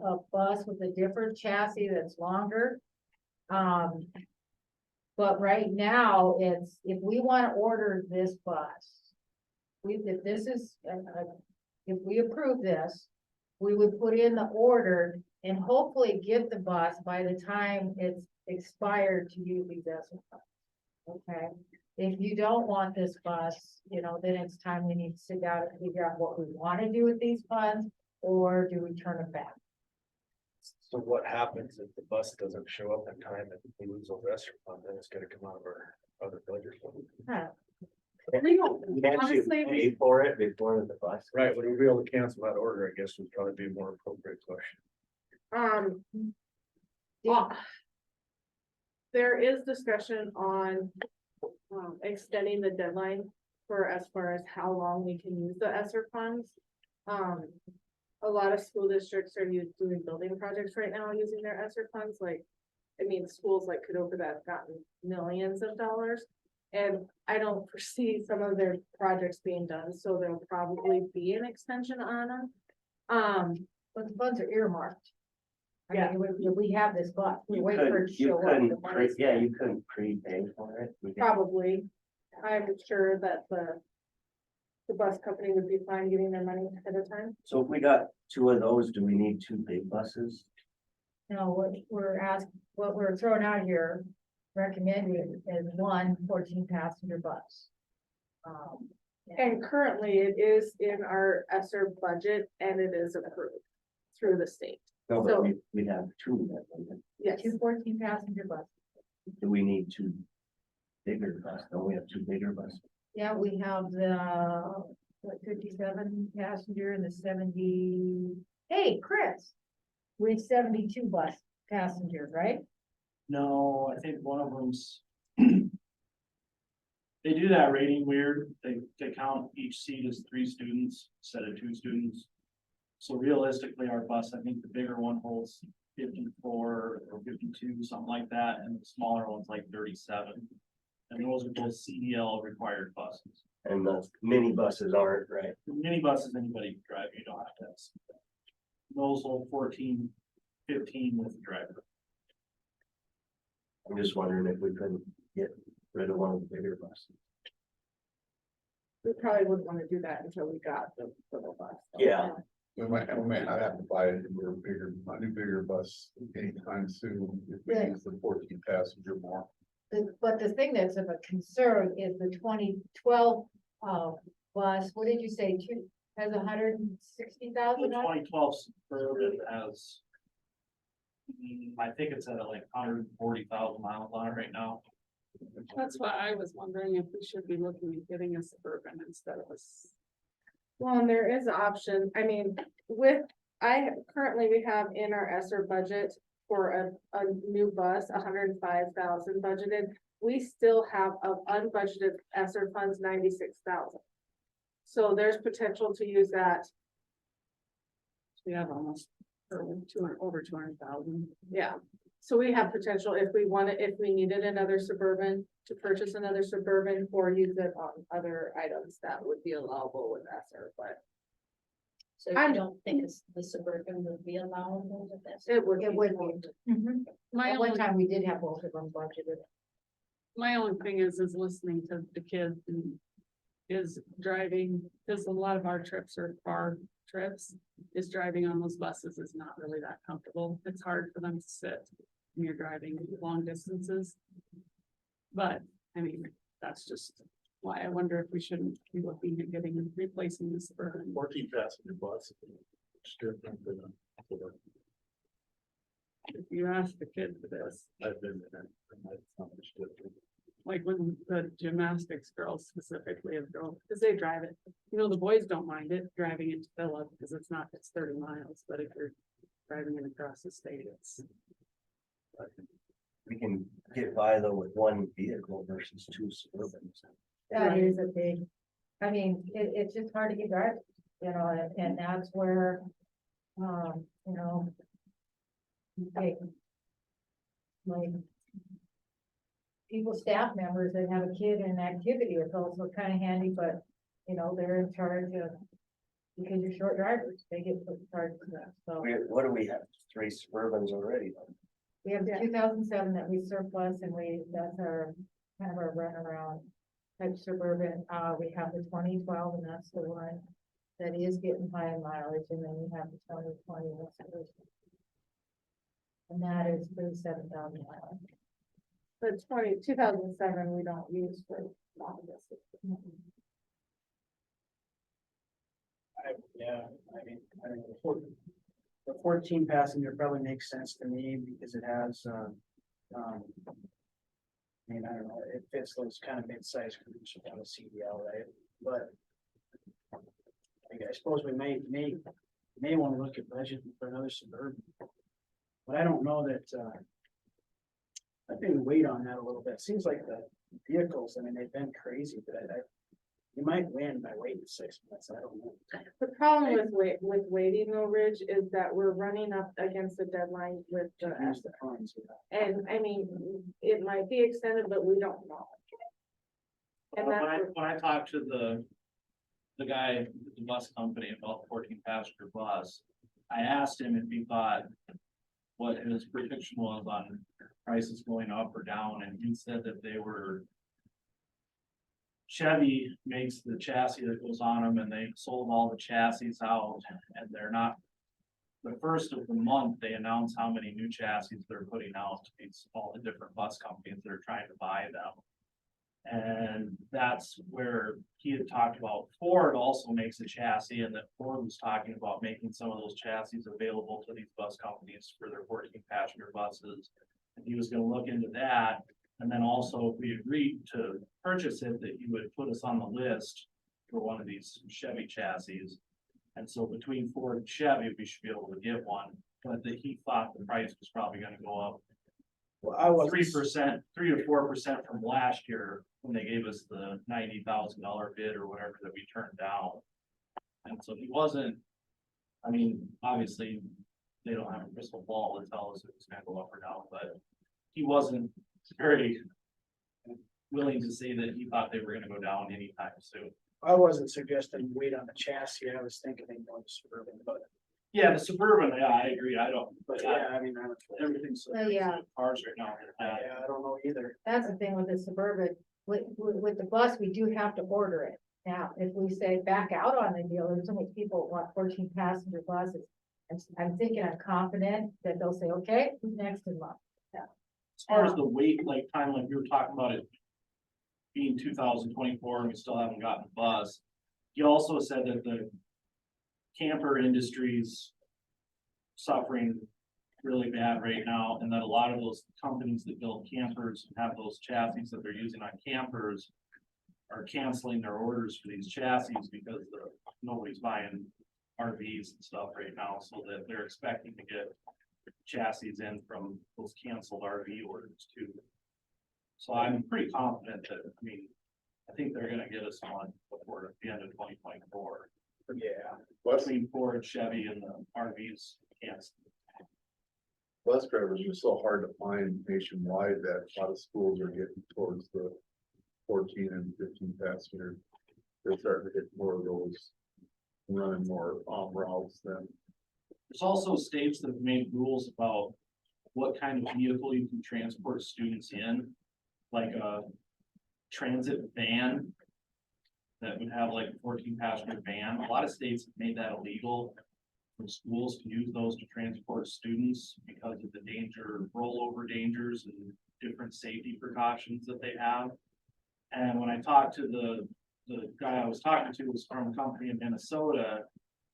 a bus with a different chassis that's longer. But right now, if we want to order this bus, if we approve this, we would put in the order and hopefully get the bus by the time it's expired to use these ESSER funds. Okay, if you don't want this bus, then it's time we need to sit down and figure out what we want to do with these funds, or do we turn them back? So what happens if the bus doesn't show up in time and we lose those ESSER funds, then it's gonna come out of our other budget. Huh. Can't you Honestly, pay for it before the bus? Right, would we be able to cancel that order, I guess would probably be a more appropriate question. Well, there is discussion on extending the deadline for as far as how long we can use the ESSER funds. A lot of school districts are doing building projects right now using their ESSER funds, schools like Cordova that have gotten millions of dollars. And I don't foresee some of their projects being done, so there'll probably be an extension on them. But the funds are earmarked. I Yeah. mean, we have this bus, we You wait for it to show up. the couldn't, money's yeah, there. you couldn't prepay for it. We could- Probably. I'm sure that the bus company would be fine getting their money ahead of time. So if we got 2 of those, do we need 2 big buses? No, what we're throwing out here, recommending is 1 14 passenger bus. And currently it is in our ESSER budget and it is approved through the state. No, So- but we have 2 that one. Yes, 2 14 passenger buses. Do we need 2 bigger buses? Don't we have 2 bigger buses? Yeah, we have the 57 passenger and the 70. Hey, Chris, we have 72 bus passengers, right? No, I think one of them's. They do that rating weird. They count each seat as 3 students instead of 2 students. So realistically, our bus, I think the bigger one holds 54 or 52, something like that, and the smaller one's like 37. And those are both CDL required buses. And the mini buses aren't, right? The mini buses, anybody can drive, you don't have to have. Those hold 14, 15 with the driver. I'm just wondering if we couldn't get rid of one of the bigger buses. we probably wouldn't want to do that until we got the little bus. Yeah. We might not have to buy a new bigger bus anytime soon if we Yeah. use the 14 passenger more. But the thing that's of a concern is the 2012 bus, what did you say, has 160,000 The on it? 2012 Suburban has. I think it's at like 140,000 miles on it right now. That's why I was wondering if we should be looking at getting a Suburban instead of a. Well, and there is an option, I mean, currently we have in our ESSER budget for a new bus, 105,000 budgeted. We still have of unbudgeted ESSER funds, 96,000. So there's potential to use that, We have almost over 200,000. yeah. So we have potential if we needed another Suburban, to purchase another Suburban or use it on other items that would be allowable with ESSER, but So I'm- you don't think the Suburban would be allowable with this? it would. It would be. My At one only, time, we did have both of them budgeted. my only thing is listening to the kids and is driving, because a lot of our trips are far trips, is driving on those buses is not really that comfortable. It's hard for them to sit when you're driving long distances. But, I mean, that's just why I wonder if we shouldn't be looking at replacing the Suburban. 14 passenger bus. It's different than If you ask the kid for this, I've been there. And that's not much different. like when the gymnastics girls specifically have drove, because they drive it. You know, the boys don't mind it driving into Philip because it's 30 miles, but if you're driving it across the state, it's. We can get by though with one vehicle versus two Suburbans. That is a big, I mean, it's just hard to get drivers, you know, and that's where, you know. Like people, staff members that have a kid in an activity, it's also kind of handy, but, you know, they're in charge of, because you're short drivers, they get put in charge of that, so. What do we have? 3 Suburbans already. We have the 2007 that we surplus and that's our, kind of our runaround type Suburban. We have the 2012 and that's the one that is getting high in mileage, and then we have the 2020. And that is 37,000 miles. The 2007, we don't use for long distance. Yeah, I mean, the 14 passenger probably makes sense to me because it has, I mean, I don't know, it fits those kind of mid-sized groups without a CDL, right? But I suppose we may want to look at budgeting for another Suburban. But I don't know that, I think we wait on that a little bit. Seems like the vehicles, I mean, they've been crazy, but you might win by waiting 6 months. I don't know. The problem with waiting though, Ridge, is that we're running up against the deadline with the Use the funds, yeah. and I mean, it might be extended, but we don't know. And When that's, when I talked to the guy at the bus company about the 14 passenger bus, I asked him if he thought what his prediction was on prices going up or down, and he said that they were. Chevy makes the chassis that goes on them, and they sold all the chassis out, and they're not. The first of the month, they announce how many new chassis they're putting out to all the different bus companies that are trying to buy them. And that's where he had talked about Ford also makes a chassis, and that Ford was talking about making some of those chassis available to these bus companies for their 14 passenger buses. And he was gonna look into that, and then also if we agreed to purchase it, that he would put us on the list for one of these Chevy chassis. And so between Ford and Chevy, we should be able to get one, but that he thought the price was probably gonna go up Well, I was 3%, 3 to 4% from last year, when they gave us the $90,000 bid or whatever that we turned down. And so he wasn't, I mean, obviously, they don't have a crystal ball to tell us if it's gonna go up or down, but he wasn't very willing to say that he thought they were gonna go down anytime soon. I wasn't suggesting wait on the chassis. I was thinking they going to Suburban, but Yeah, the Suburban, yeah, I agree, I don't, but yeah, I mean, I don't. everything's so Yeah. crazy with cars right now. Yeah, I don't know either. That's the thing with the Suburban, with the bus, we do have to order it. Now, if we say back out on the deal, there's so many people that want 14 passenger buses. And I'm thinking, I'm confident that they'll say, okay, who's next in line? As far as the wait, like time, like we were talking about it being 2024 and we still haven't gotten a bus. He also said that the camper industry's suffering really bad right now, and that a lot of those companies that build campers and have those chassis that they're using on campers are canceling their orders for these chassis because nobody's buying RVs and stuff right now, so that they're expecting to get chassis in from those canceled RV orders too. So I'm pretty confident that, I mean, I think they're gonna get us one before the end of 2024. Yeah. Between Ford, Chevy, and the RVs canceled. Bus drivers are so hard to find nationwide that a lot of schools are getting towards the 14 and 15 passenger. They're starting to get more of those, running more routes than. There's also states that have made rules about what kind of vehicle you can transport students in, like a transit van that would have like a 14 passenger van. A lot of states have made that illegal for schools to use those to transport students because of the rollover dangers and different safety precautions that they have. And when I talked to the guy I was talking to was from a company in Minnesota,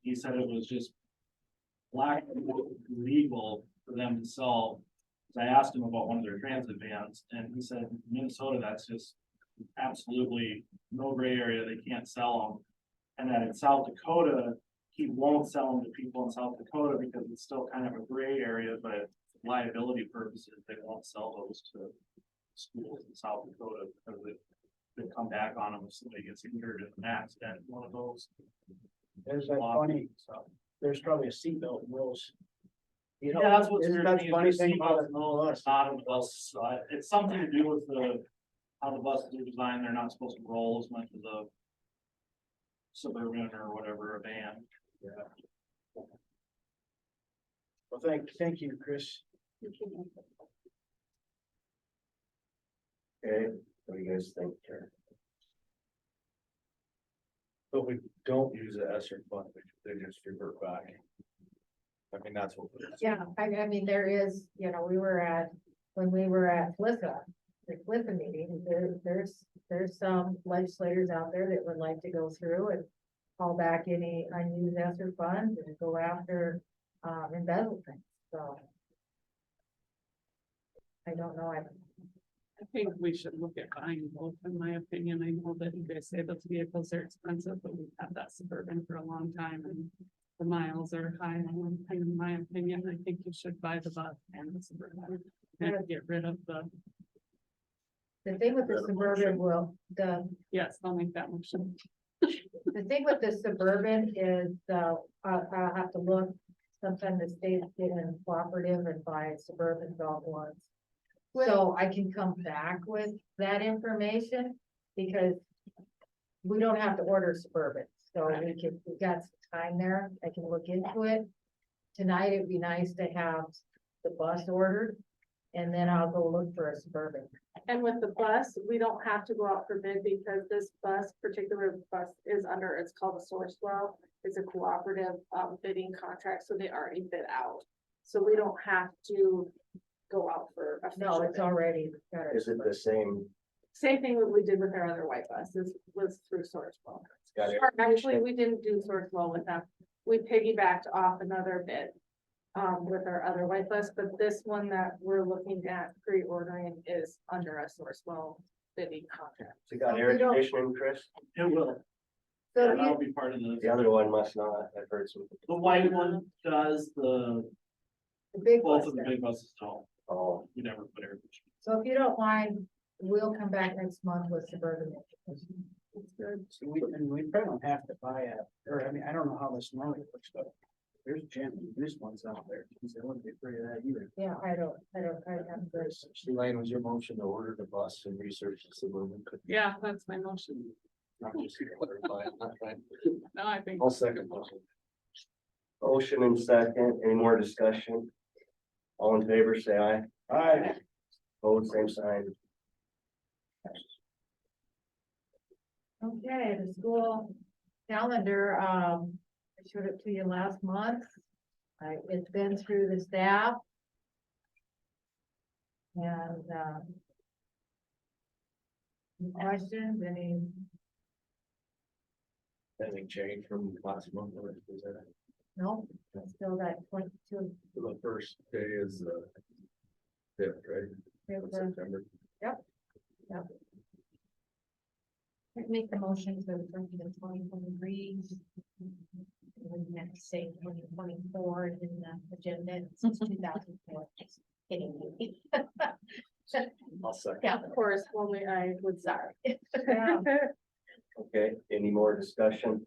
he said it was just legal for them to sell. I asked him about one of their transit vans, and he said in Minnesota, that's just absolutely no gray area. They can't sell them. And that in South Dakota, he won't sell them to people in South Dakota because it's still kind of a gray area, but liability purposes, they won't sell those to schools in South Dakota because they come back on them if somebody gets injured in an accident, one of those. There's that funny, there's probably a seatbelt in those. You know, Yeah, that's what's isn't weird. that to me, funny is thing there's about no, it's not on the bus. It's something to do with how the buses are designed. They're not supposed to roll as much as a Suburban or whatever, a van. Yeah. Well, thank you, Chris. Okay, what do you guys think, Karen? But we don't use the ESSER fund, they just revert back. I mean, that's what. Yeah, I mean, there is, you know, when we were at FLISA, the FLISA meeting, there's some legislators out there that would like to go through and call back any unused ESSER funds and go after, embezzlement, so. I don't know, I think we should look at buying both, in my opinion. I know that you guys say those vehicles are expensive, but we've had that Suburban for a long time and the miles are high. And in my opinion, I think you should buy the bus and the Suburban and get rid of the, the thing with the Suburban yes, I'll make that motion. the thing with the Suburban is, I'll have to look, sometimes the state's getting cooperative and buy Suburban dog ones. So I can come back with that information, because we don't have to order Suburban, so we got some time there, I can look into it. Tonight, it'd be nice to have the bus ordered, and then I'll go look for a Suburban. And with the bus, we don't have to go out for bid because this particular bus is under, it's called a Sourcewell. It's a cooperative bidding contract, so they already bid out. So we don't have to go out for. No, it's already. Is it the same? Same thing that we did with our other white buses, was through Sourcewell. Got it. Or actually, we didn't do Sourcewell with them. We piggybacked off another bid with our other white bus, but this one that we're looking at pre-ordering is under a Sourcewell bidding contract. It got air conditioning, Chris? It will. So Yeah, that'll you, be part of The other one must not. I've heard some. the white one does, the the big both bus of the then. big buses don't. Oh, We never put air conditioning. So if you don't mind, we'll come back next month with Suburban. So we probably don't have to buy or I mean, I don't know how this normally works, but there's genuine used ones out there. So I wouldn't be afraid of that either. Yeah, I have this. Elaine, was your motion to order the bus and research the Suburban? Yeah, that's my motion. I'm just clarifying, not trying. No, I think. I'll second motion. Motion and second, any more discussion? All in favor, say aye. Aye. Vote same sign. Okay, the school calendar, I showed it to you last month. It's been through the staff. And, any questions, Anything changed from last month or is that? No, it's still that 22. The first day is fifth, right? It's, Of September. Make the motion to approve the 2023. Next, say 2024 in the agenda since 2004. Just kidding you. I'll second. Yeah, Of course, only I would sorry. Okay, any more discussion?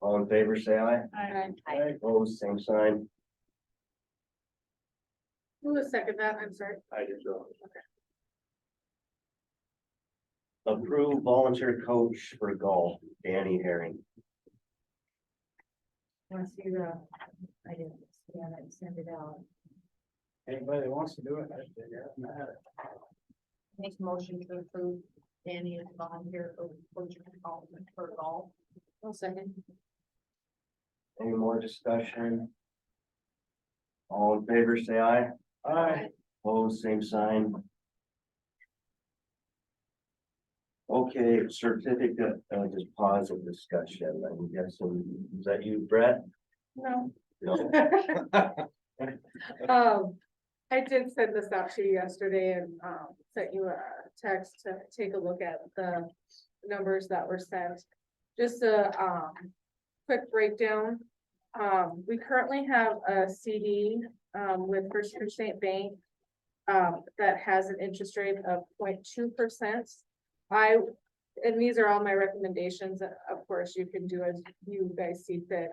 All in favor, say aye. I, Opposed, same sign. Who was second that? I'm sorry. I did so. Approve volunteer coach for golf, Danny Herring. Once you, I didn't scan it and send it out. Anybody that wants to do it, I think, yeah. make a motion to approve Danny as volunteer for golf. One second. Any more discussion? All in favor, say aye. Aye. Opposed, same sign. Okay, certificate of deposit discussion. I'm guessing, is that you, Brett? No. No. I did send this out to you yesterday and, sent you a text to take a look at the numbers that were sent. Just a, quick breakdown. We currently have a CD, with First Interstate Bank, that has an interest rate of 0.2%. And these are all my recommendations. Of course, you can do as you guys see fit.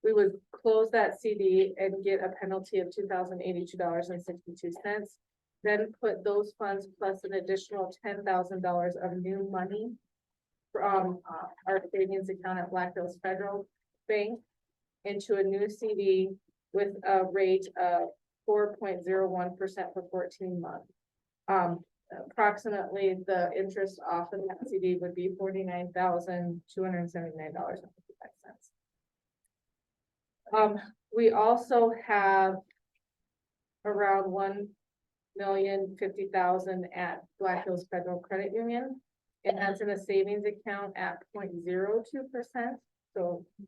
We would close that CD and get a penalty of $2,082.62. Then put those funds plus an additional $10,000 of new money from our savings account at Black Hills Federal Bank into a new CD with a rate of 4.01% for 14 months. Approximately the interest off of that CD would be $49,279.55. We also have around $1,050,000 at Black Hills Federal Credit Union. And that's in a savings account at 0.02%. So if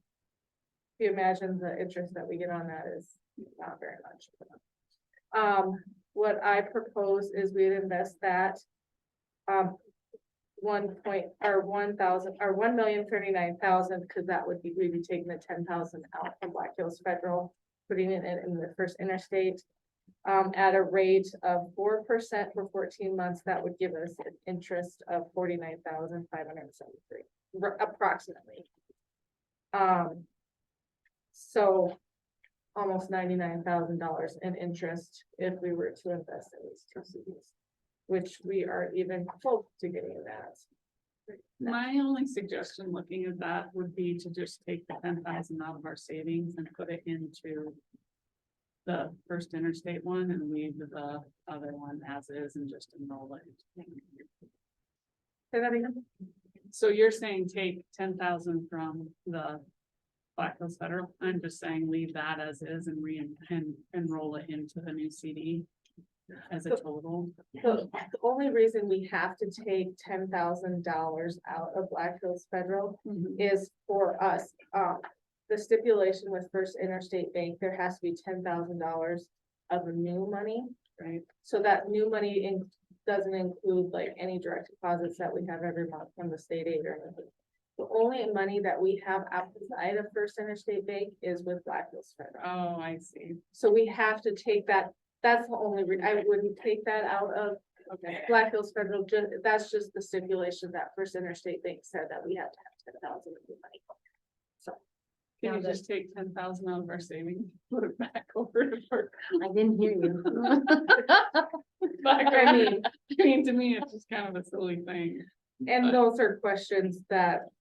you imagine the interest that we get on that is not very much. What I propose is we'd invest that $1,039,000, because that would be, we'd be taking the 10,000 out from Black Hills Federal, putting it in the First Interstate at a rate of 4% for 14 months. That would give us an interest of $49,573 approximately. So almost $99,000 in interest if we were to invest in these two CDs, which we are even close to getting that. my only suggestion looking at that would be to just take the 10,000 out of our savings and put it into the First Interstate one and leave the other one as is and just enroll it. Say that again? So you're saying take 10,000 from the Black Hills Federal? I'm just saying leave that as is and enroll it into the new CD as a total. So the only reason we have to take $10,000 out of Black Hills Federal is for us. The stipulation with First Interstate Bank, there has to be $10,000 of new money. Right. So that new money doesn't include like any direct deposits that we have every month from the state aid or anything. The only money that we have outside of First Interstate Bank is with Black Hills Federal. Oh, I see. So we have to take that. That's the only, I wouldn't take that out of Black Hills Federal. That's just the stipulation that First Interstate Bank said that we have to have 10,000 of new money. So. Can you just take 10,000 out of our savings, put it back over to First? I didn't hear you. I mean, to me, it's just kind of a silly thing. And those are questions that,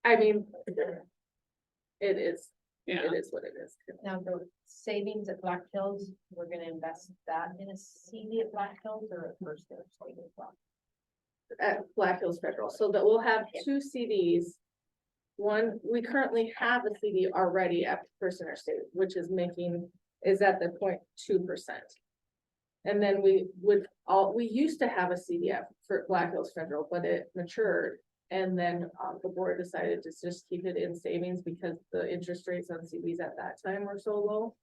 I mean, it is what it is. Now, the savings at Black Hills, we're gonna invest that in a CD at Black Hills or at First Interstate as well? At Black Hills Federal, so that we'll have two CDs. One, we currently have a CD already at First Interstate, which is at the 0.2%. And then we used to have a CD at for Black Hills Federal, but it matured. And then, the board decided to just keep it in savings because the interest rates on CDs at that time were so low.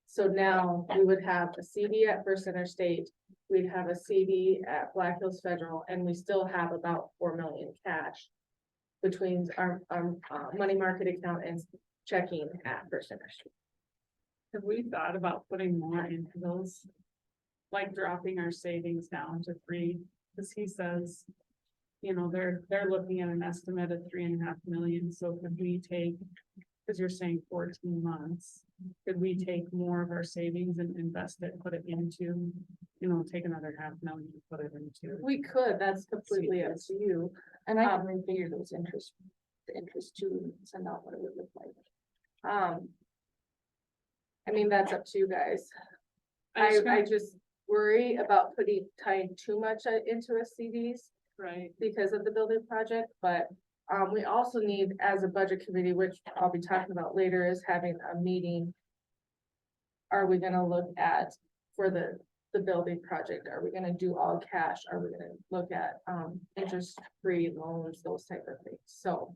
So now we would have a CD at First Interstate, we'd have a CD at Black Hills Federal, and we still have about 4 million cash between our money market account and checking at First Interstate. Have we thought about putting more into those? Like dropping our savings down to 3, because he says, you know, they're looking at an estimate of 3.5 million, so could we take, because you're saying 14 months, could we take more of our savings and invest it, put it into, you know, take another 500,000 and put it into? We could, that's completely up to you. And I can refigure those interest, the interest too, and send out what it would look like. I mean, that's up to you guys. I just I just worry about tying too much into a CDs Right, because of the building project, but we also need, as a budget committee, which I'll be talking about later, is having a meeting. Are we gonna look at, for the building project, are we gonna do all cash? Are we gonna look at, interest-free loans, those type of things? So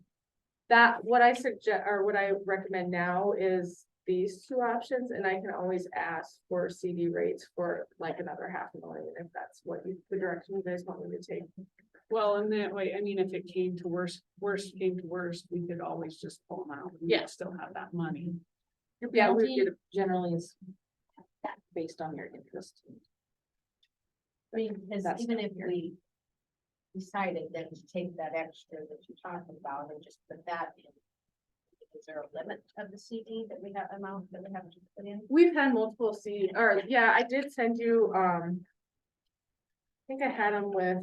that, what I suggest, or what I recommend now is these two options, and I can always ask for CD rates for like another 500,000, if that's what the direction you guys want me to take. well, and that way, I mean, if it came to worst came to worst, we could always just pull them out. Yeah. Still have that money. Your Yeah, we penalty get generally is based on your interest. I mean, because That's even not if here. we decided then to take that extra that you're talking about and just put that in, is there a limit of the CD that we have, amount that we have to put in? We've had multiple yeah, I did send you, I think I had them with,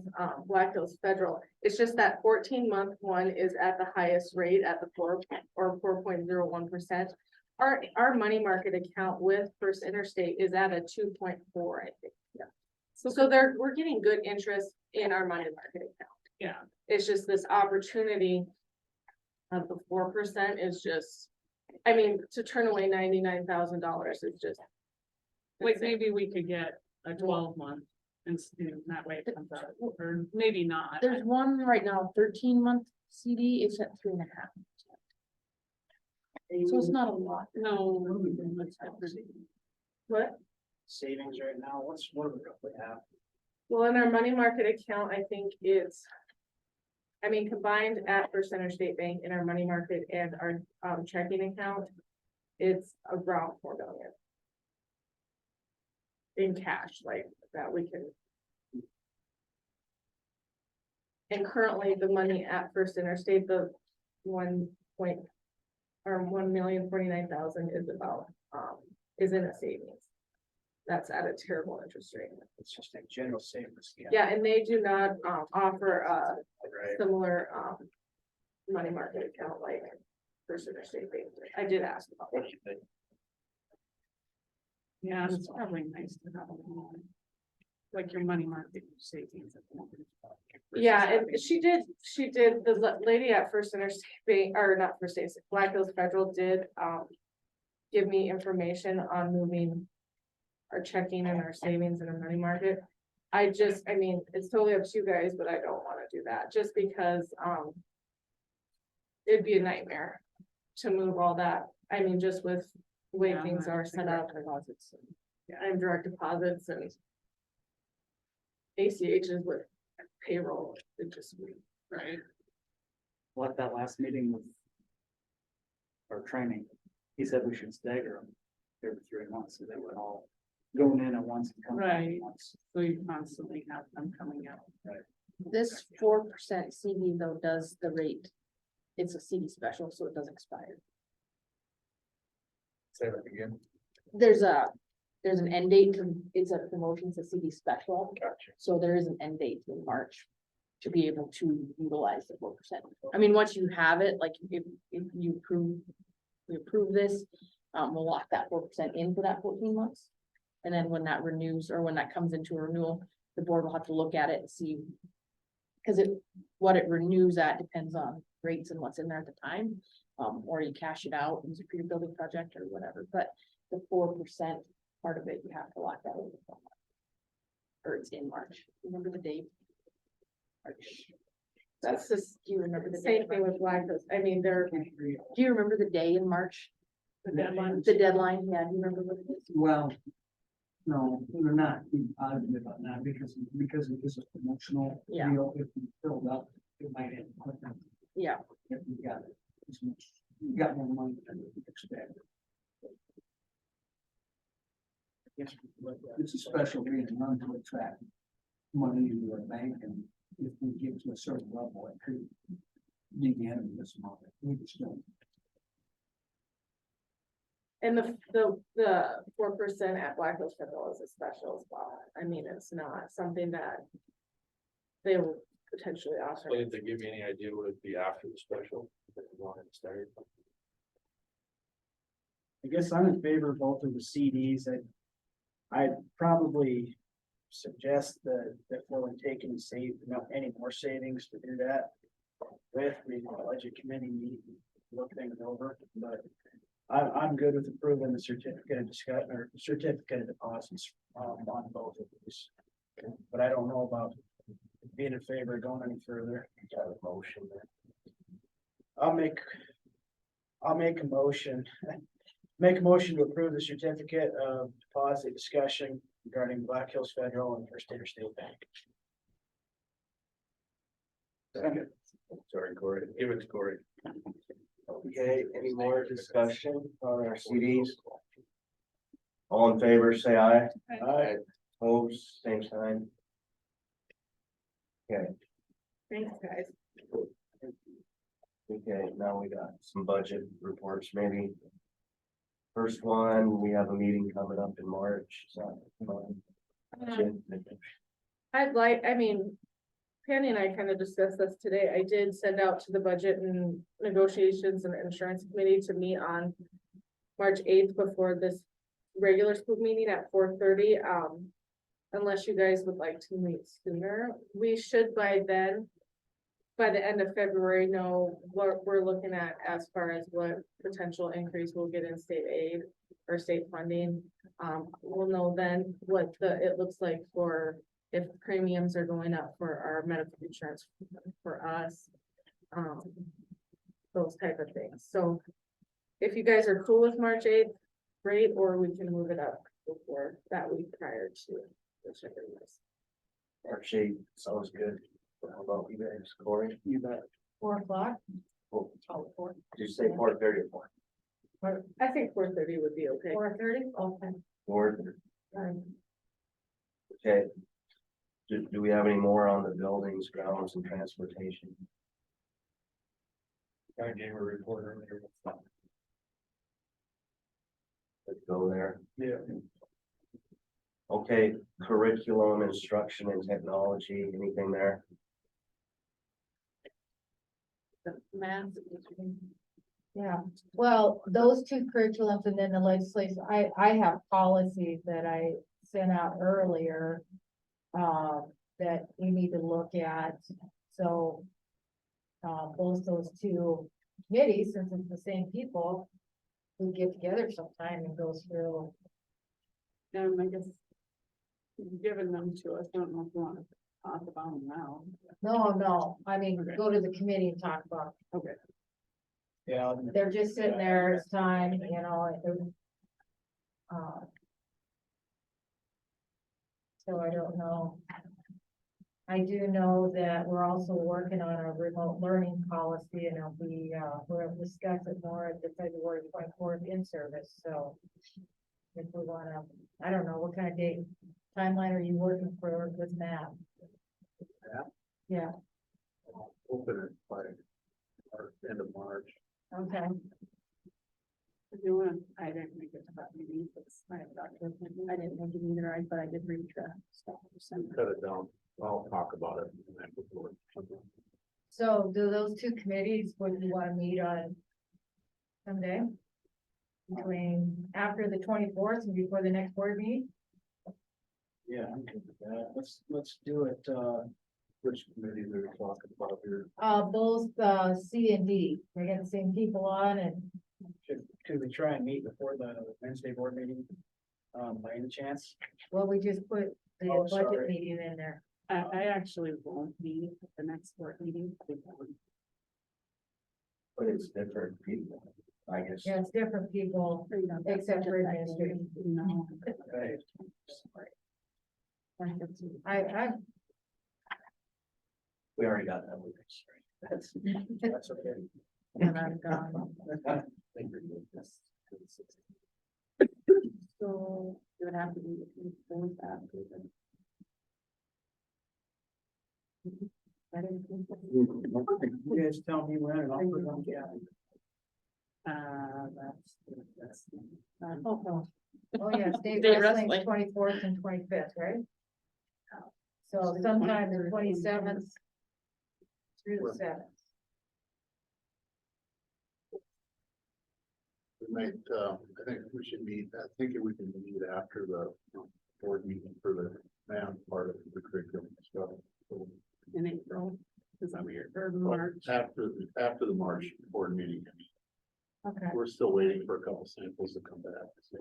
Black Hills Federal. It's just that 14-month one is at the highest rate at the 4.01%. Our money market account with First Interstate is at a 2.4, I think. Yeah. So we're getting good interest in our money market account. Yeah, It's just this opportunity of the 4% is just, I mean, to turn away $99,000 is just. like maybe we could get a 12-month and that way it comes out, or maybe not. There's one right now, 13-month CD, it's at 3.5%. So it's not a lot. No. What? Savings right now, what do we roughly have? Well, in our money market account, I think it's, I mean, combined at First Interstate Bank in our money market and our checking account, it's around 4 million. In cash, like that we can. And currently the money at First Interstate, the 1,049,000 is about, is in a savings. That's at a terrible interest rate. It's just a general savings. Yeah, and they do not offer a Right. similar money market account like First Interstate Bank. I did ask about What that. do you think? Yeah, it's probably nice to have a more, like your money market savings. at the moment. Yeah, and she did, the lady at First Interstate Bank, or not First Interstate, Black Hills Federal did give me information on moving our checking and our savings in a money market. I mean, it's totally up to you guys, but I don't want to do that just because it'd be a nightmare to move all that. I mean, just with the way Yeah, things are set up, Deposits. and direct deposits and ACHs with payroll, it just. Right, Well, at that last meeting with our training, he said we should stagger them every 3 months, so they would all going in at once and coming out Right. at once. so you constantly have them coming out. This 4% CD though does the rate. It's a CD special, so it doesn't expire. Say that again. There's an end date to, it's a promotion to CD special. Gotcha. So there is an end date in March to be able to utilize the 4%. I mean, once you have it, like if you approve this, we'll lock that 4% in for that 14 months. And then when that renews, or when that comes into a renewal, the board will have to look at it and see. Cause what it renews at depends on rates and what's in there at the time. Or you cash it out, use it for your building project or whatever, but the 4% part of it, you have to lock that in. Or it's in March, remember the date? March. That's just, do you remember the day? Same in thing March? with Black Hills. I mean, they're, Do you remember the day in March? The deadline. The deadline, yeah, do you remember what it is? Well, no, we're not being positive on that because it is a promotional Yeah. deal. If we filled up, it might end quicker Yeah, if we got it. As much, we got more money than we expected. Yes, but it's a special reason not to attract money into our bank, and if we get to a certain level, it could be the end of this month. We just don't. and the 4% at Black Hills Federal is a special spot. I mean, it's not something that they will potentially offer. Did they give you any idea what it'd be after the special? If you wanted to start? I guess I'm in favor of both of the CDs. I'd probably suggest that before we take any more savings to do that. With the budget committee meeting, look things over, but I'm good with approving the certificate of discussion or certificate of deposits on both of these. But I don't know about being in favor of going any further. Got a motion there. I'll make a motion. Make a motion to approve the certificate of deposit discussion regarding Black Hills Federal and First Interstate Bank. Second. Sorry, Corey. Give it to Corey. Okay, any more discussion on our CDs? All in favor, say aye. Aye. Opposed, same sign. Okay, Thanks, guys. okay, now we got some budget reports, maybe. First one, we have a meeting coming up in March, so. I mean, Penny and I kind of discussed this today. I did send out to the budget and negotiations and insurance committee to meet on March 8th before this regular school meeting at 4:30. Unless you guys would like to meet sooner, we should by then, by the end of February, know what we're looking at as far as what potential increase we'll get in state aid or state funding. We'll know then what it looks like for if premiums are going up for our medical insurance for us. Those type of things. So if you guys are cool with March 8th, great, or we can move it up before that week prior to. whichever it is. March 8th, sounds good. How about you guys, Corey? You bet. 4 o'clock? Oh, Oh, 4. did you say 4:30 or 4? I think 4:30 would be okay. 4:30? Okay. 4? Okay. Do we have any more on the buildings, grounds and transportation? I gave a report earlier. Let's go there. Yeah. Okay, curriculum, instruction and technology, anything there? the math. Yeah, well, those two curriculums and then the legislation, I have policies that I sent out earlier. That you need to look at, so. Both those two committees, since it's the same people. We get together sometime and go through. And I guess you've given them to us, don't know if you want to talk about them now. No, I mean, go to the committee and talk about, Okay. Yeah. they're just sitting there, it's time, you know. So I don't know. I do know that we're also working on a remote learning policy and we'll discuss it more at the February 24th in service, so. If we wanna, I don't know, what kind of date, timeline are you working for with Matt? Yeah, Open it by end of March. okay, If you want, I didn't make it to that meeting, but I have doctor appointment. I didn't make it either, but I did read the stuff. Cut it down. I'll talk about it. the night before. so do those two committees, would you wanna meet on someday? Between after the 24th and before the next board meeting? Yeah, I'm good with that. Let's do it, Which committees are we talking about here? Both, C and D, we got the same people on and, could we try and meet before the Wednesday board meeting? By any chance? well, we just put the Oh, budget sorry. meeting in there. I actually won't be at the next board meeting. But it's different people, I guess. Yeah, it's different people, except for administration. No. Right. I, We already got that. That's, that's okay. And I'm gone. So it would have to be. You guys tell me when and I'll put it on That's. oh yeah, state State wrestling, wrestling. 24th and 25th, right? So sometime the 27th through the 7th. We might, I think we should meet, I think we can meet after the board meeting for the math part of the curriculum stuff. So, In April, is that what you're, or March? After the March board meeting, Okay, we're still waiting for a couple samples to come back. So,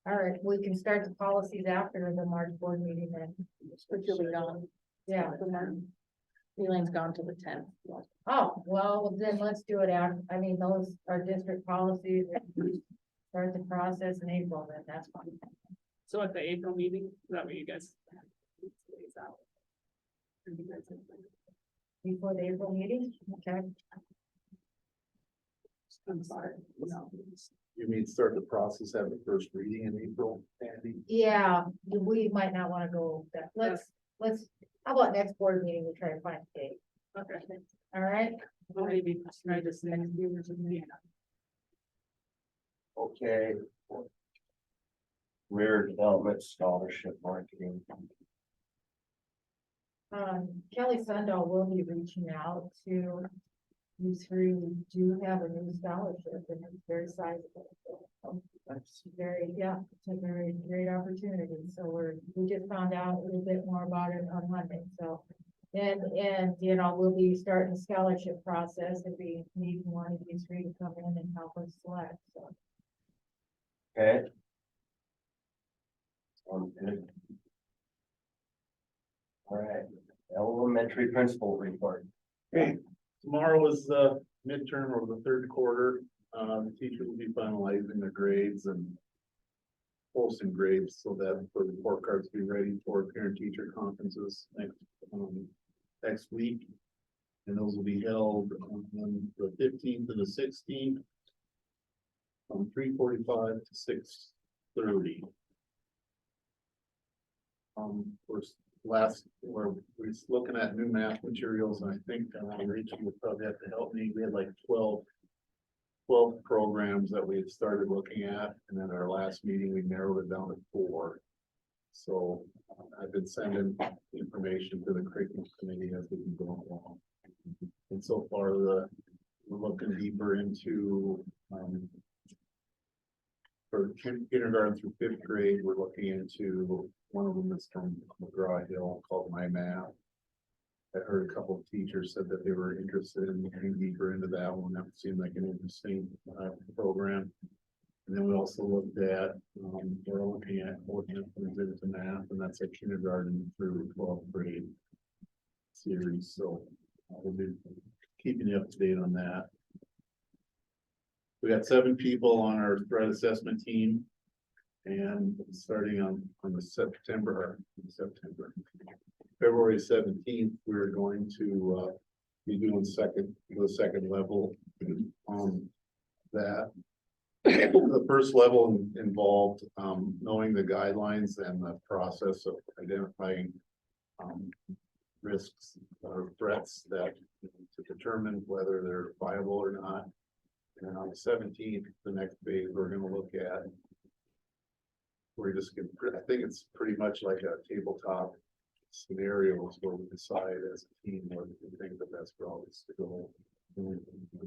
all right, we can start the policies after the March board meeting then. But you'll be gone. Yeah. Elaine's gone till the 10th. Oh, well, then let's do it after, I mean, those are district policies. Start the process in April, then that's fine. So at the April meeting, is that what you guys? Lays out? Or you guys think? Before the April meeting, okay? I'm sorry. No. You mean start the process, have the first reading in April, Andy? Yeah, we might not want to go that, let's, how about next board meeting, we try to find a date, Okay. all right? Well, maybe try this next year or something. Okay. Career development scholarship marketing. Kelly Sundahl will be reaching out to you three. We do have a new scholarship and it's very sizable. So, That's very, yeah, it's a very great opportunity. So we just found out a little bit more about it on Monday, so. And, you know, we'll be starting the scholarship process if we need one of you three to come in and help us select, so. okay. Good. All right, elementary principal report. Okay, tomorrow is the midterm or the third quarter. The teachers will be finalizing their grades and posting grades so that the report cards be ready for parent-teacher conferences next week. And those will be held on the 15th and the 16th from 3:45 to 6:30. We're looking at new math materials, and I think, Rachel will probably have to help me. We had like 12 programs that we had started looking at, and then our last meeting, we narrowed it down to 4. So I've been sending information to the curriculum committee as we've been going along. And so far, we're looking deeper into, for kindergarten through 5th grade, we're looking into one of them is from McGraw-Hill called My Math. I heard a couple of teachers said that they were interested in looking deeper into that one. That seemed like an interesting program. And then we also looked at, we're looking at into math, and that's a kindergarten through 12th grade series. So we'll be keeping you up to date on that. We got 7 people on our threat assessment team. And starting on February 17th, we're going to be doing the second level on that. The first level involved knowing the guidelines and the process of identifying risks or threats that to determine whether they're viable or not. And on the 17th, the next phase we're going to look at. We're just gonna, I think it's pretty much like a tabletop scenarios where we decide as a team what we think the best route is to go and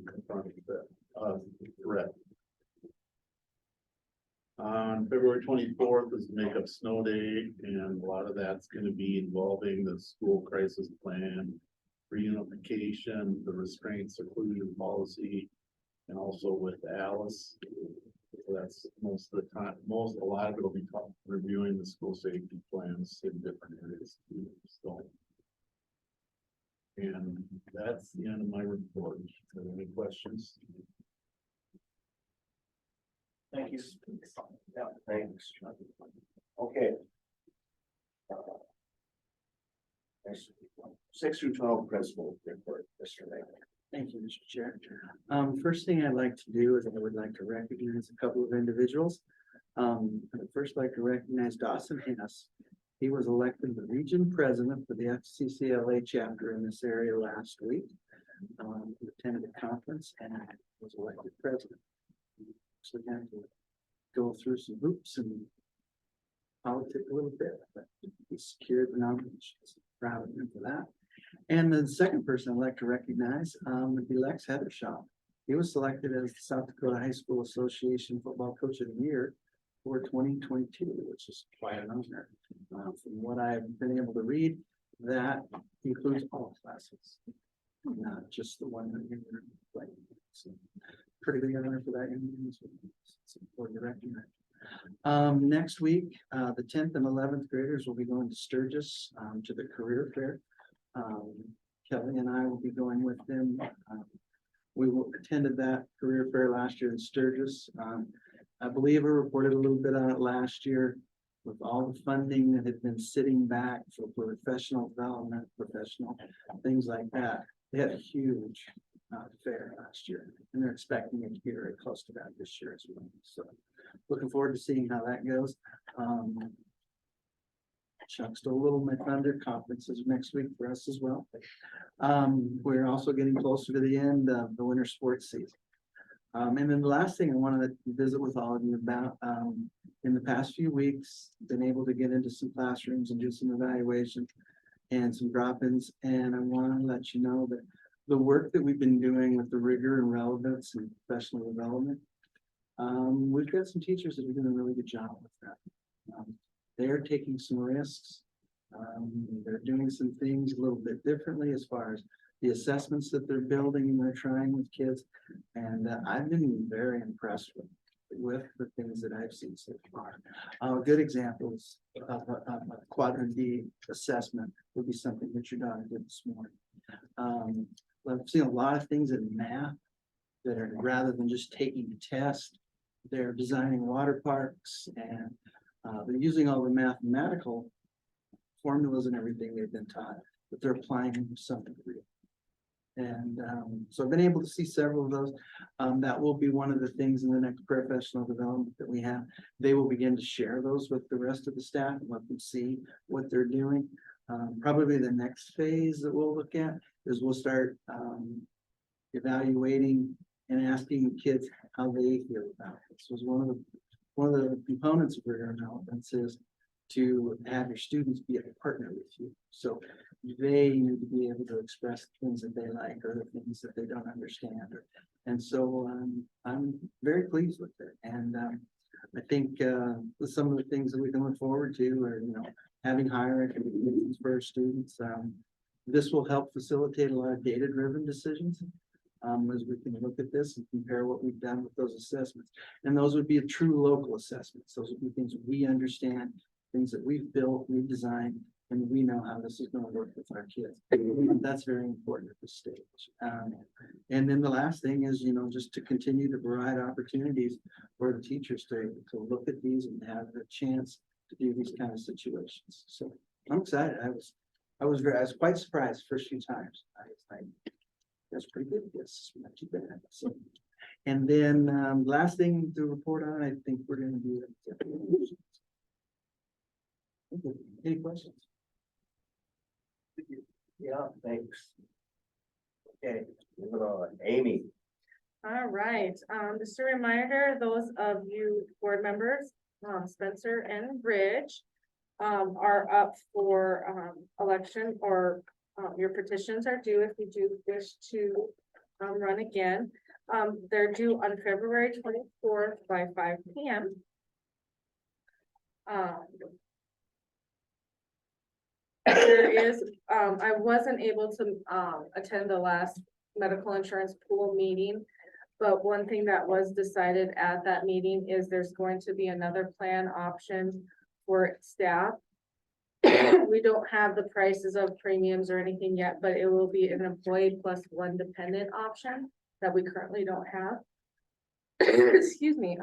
confront the threat. On February 24th is the Makeup Snow Day, and a lot of that's going to be involving the school crisis plan, reunification, the restraint seclusion policy, and also with Alice. So that's most of the time, a lot of it will be reviewing the school safety plans in different areas. So. And that's the end of my report. Are there any questions? Thank you. Yeah, thanks. Okay. 6 through 12 principal report, Mr. Mayor. Thank you, Mr. Chair. First thing I'd like to do is I would like to recognize a couple of individuals. I'd first like to recognize Dawson Hess. He was elected the region president for the FCCLA chapter in this area last week. He attended a conference and was elected president. So we had to go through some hoops and politics a little bit, but he secured the nomination. So proud of him for that. And the second person I'd like to recognize would be Lex Heathershaw. He was selected as the South Dakota High School Association Football Coach of the Year for 2022, which is quite an honor. From what I've been able to read, that includes all classes, not just the one that you're playing. So pretty big honor for that young man. It's important to recognize. Next week, the 10th and 11th graders will be going to Sturgis to the career fair. Kelly and I will be going with them. We attended that career fair last year in Sturgis. I believe I reported a little bit on it last year with all the funding that had been sitting back for professional development, professional things like that. They had a huge fair last year, and they're expecting it to be very close to that this year as well. So looking forward to seeing how that goes. Chuck stole a little of my thunder. Conferences next week for us as well. We're also getting closer to the end of the winter sports season. And then the last thing I wanted to visit with all of you about, in the past few weeks, been able to get into some classrooms and do some evaluations and some drop-ins. And I want to let you know that the work that we've been doing with the rigor and relevance and professional development, we've got some teachers that are doing a really good job with that. They're taking some risks. They're doing some things a little bit differently as far as the assessments that they're building and they're trying with kids. And I've been very impressed with the things that I've seen so far. Good examples of a quadrant D assessment would be something that your daughter did this morning. I've seen a lot of things in math that are, rather than just taking a test, they're designing water parks and they're using all the mathematical formulas and everything they've been taught, but they're applying them to something real. And so I've been able to see several of those. That will be one of the things in the next professional development that we have. They will begin to share those with the rest of the staff and let them see what they're doing. Probably the next phase that we'll look at is we'll start evaluating and asking the kids how they feel about it. This was one of the components of rigor development is to have your students be a partner with you. So they need to be able to express things that they like or the things that they don't understand. And so I'm very pleased with it. And I think some of the things that we can look forward to are, having higher expectations for our students. This will help facilitate a lot of data-driven decisions. As we can look at this and compare what we've done with those assessments. And those would be true local assessments. Those would be things we understand, things that we've built, we've designed, and we know how this is going to work with our kids. That's very important at this stage. And then the last thing is, just to continue to provide opportunities for the teachers to look at these and have the chance to do these kind of situations. So I'm excited. I was quite surprised the first few times. That's pretty good. Yes, not too bad. So, and then last thing to report on, I think we're going to do it. Any questions? Yeah, thanks. Okay, moving on. Amy. All right, just a reminder, those of you board members, Spencer and Bridge, are up for election, or your petitions are due if you do wish to run again. They're due on February 24th by 5 p.m. There is, I wasn't able to attend the last medical insurance pool meeting, But one thing that was decided at that meeting is there's going to be another plan option for staff. We don't have the prices of premiums or anything yet, but it will be an employee plus one dependent option that we currently don't have. Excuse me,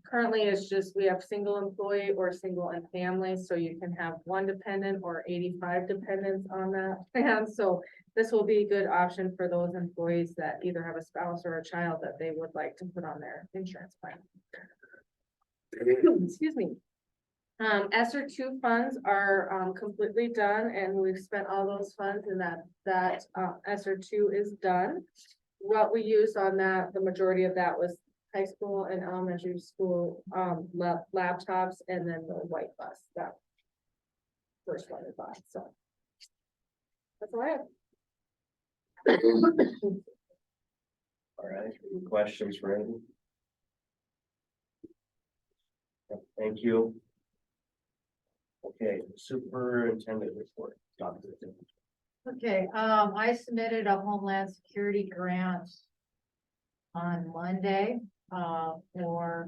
currently it's just, we have single employee or single and family, so you can have one dependent or 85 dependents on that plan. So this will be a good option for those employees that either have a spouse or a child that they would like to put on their insurance plan. Excuse me. ESER two funds are completely done, and we've spent all those funds, and that ESER two is done. What we used on that, the majority of that was high school and elementary school laptops, and then the white bus, that first one we bought, so. That's all I have. All right, any questions for Andy? Thank you. Okay, superintendent report. Dr. Tim. Okay, I submitted a Homeland Security grant on Monday, for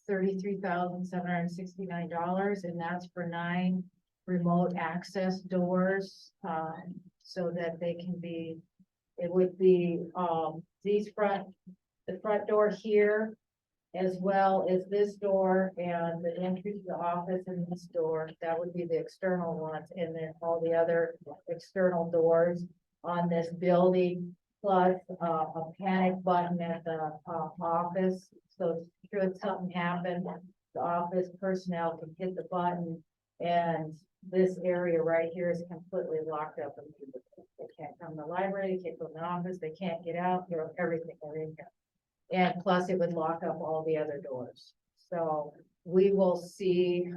$33,769, and that's for 9 remote access doors, so that they can be, it would be, the front door here, as well as this door and the entry to the office and this door. That would be the external ones, and then all the other external doors on this building, plus a panic button at the office. So should something happen, the office personnel can hit the button, and this area right here is completely locked up. They can't come to the library, they can't go to the office, they can't get out, everything are in here. And plus it would lock up all the other doors. So we will see,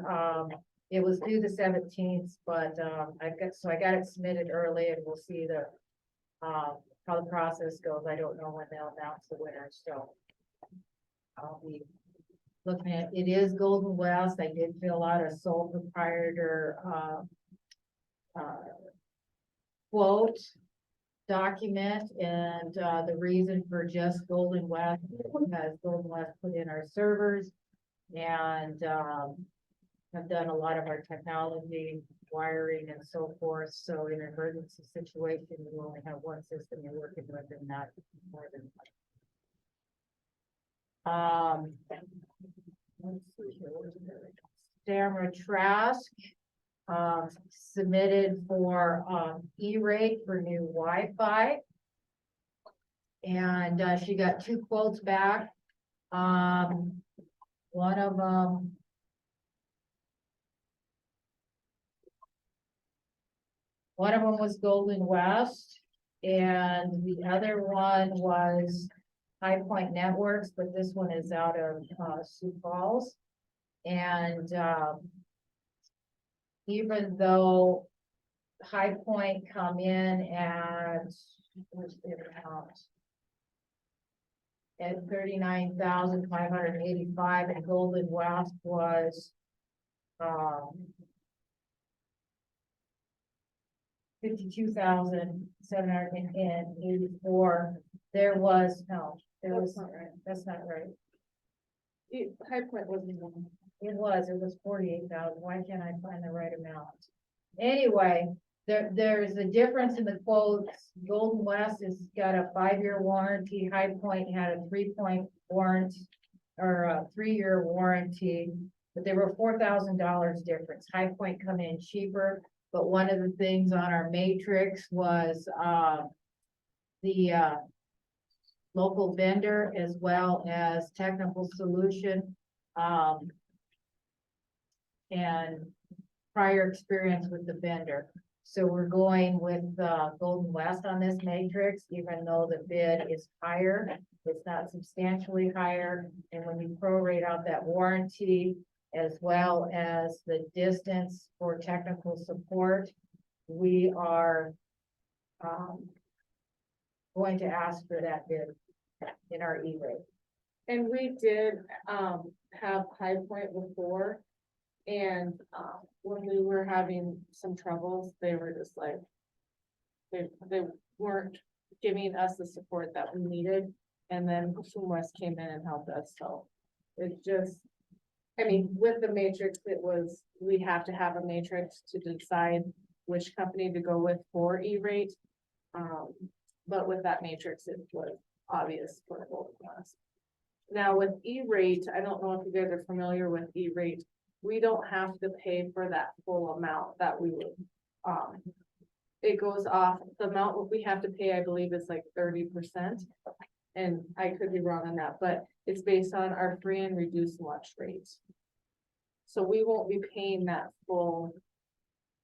it was due the 17th, but I got it submitted early, and we'll see how the process goes. I don't know when they'll announce the winner, so I'll be looking at, it is Golden West. I did fill out a sole proprietor quote document, and the reason for just Golden West is because Golden West put in our servers and have done a lot of our technology wiring and so forth. So in an emergency situation, you only have one system you're working with, and not more than one. Let's see here, where's the Stamra Trask submitted for E-rate for new Wi-Fi, and she got 2 quotes back. One of them was Golden West, and the other one was High Point Networks, but this one is out of Sioux Falls. And even though High Point come in at, where's the amount? At 39,585, and Golden West was 52,784. There was That's not right. That's not right. High Point wasn't one. It was 48,000. Why can't I find the right amount? Anyway, there's a difference in the quotes. Golden West has got a 5-year warranty. High Point had a 3-point warranty, or a 3-year warranty, but there were $4,000 difference. High Point come in cheaper, but one of the things on our matrix was the local vendor as well as technical solution, and prior experience with the vendor. So we're going with Golden West on this matrix, even though the bid is higher. It's not substantially higher. And when you prorate out that warranty as well as the distance for technical support, we are going to ask for that bid in our E-rate. And we did have High Point before, and when we were having some troubles, they were just like, they weren't giving us the support that we needed, and then Kusum West came in and helped us, so. It's just, I mean, with the matrix, it was, we have to have a matrix to decide which company to go with for E-rate. But with that matrix, it was obvious for both of us. Now with E-rate, I don't know if you guys are familiar with E-rate, we don't have to pay for that full amount that we would, it goes off, the amount that we have to pay, I believe is like 30%. And I could be wrong on that, but it's based on our free and reduced lunch rates. So we won't be paying that full,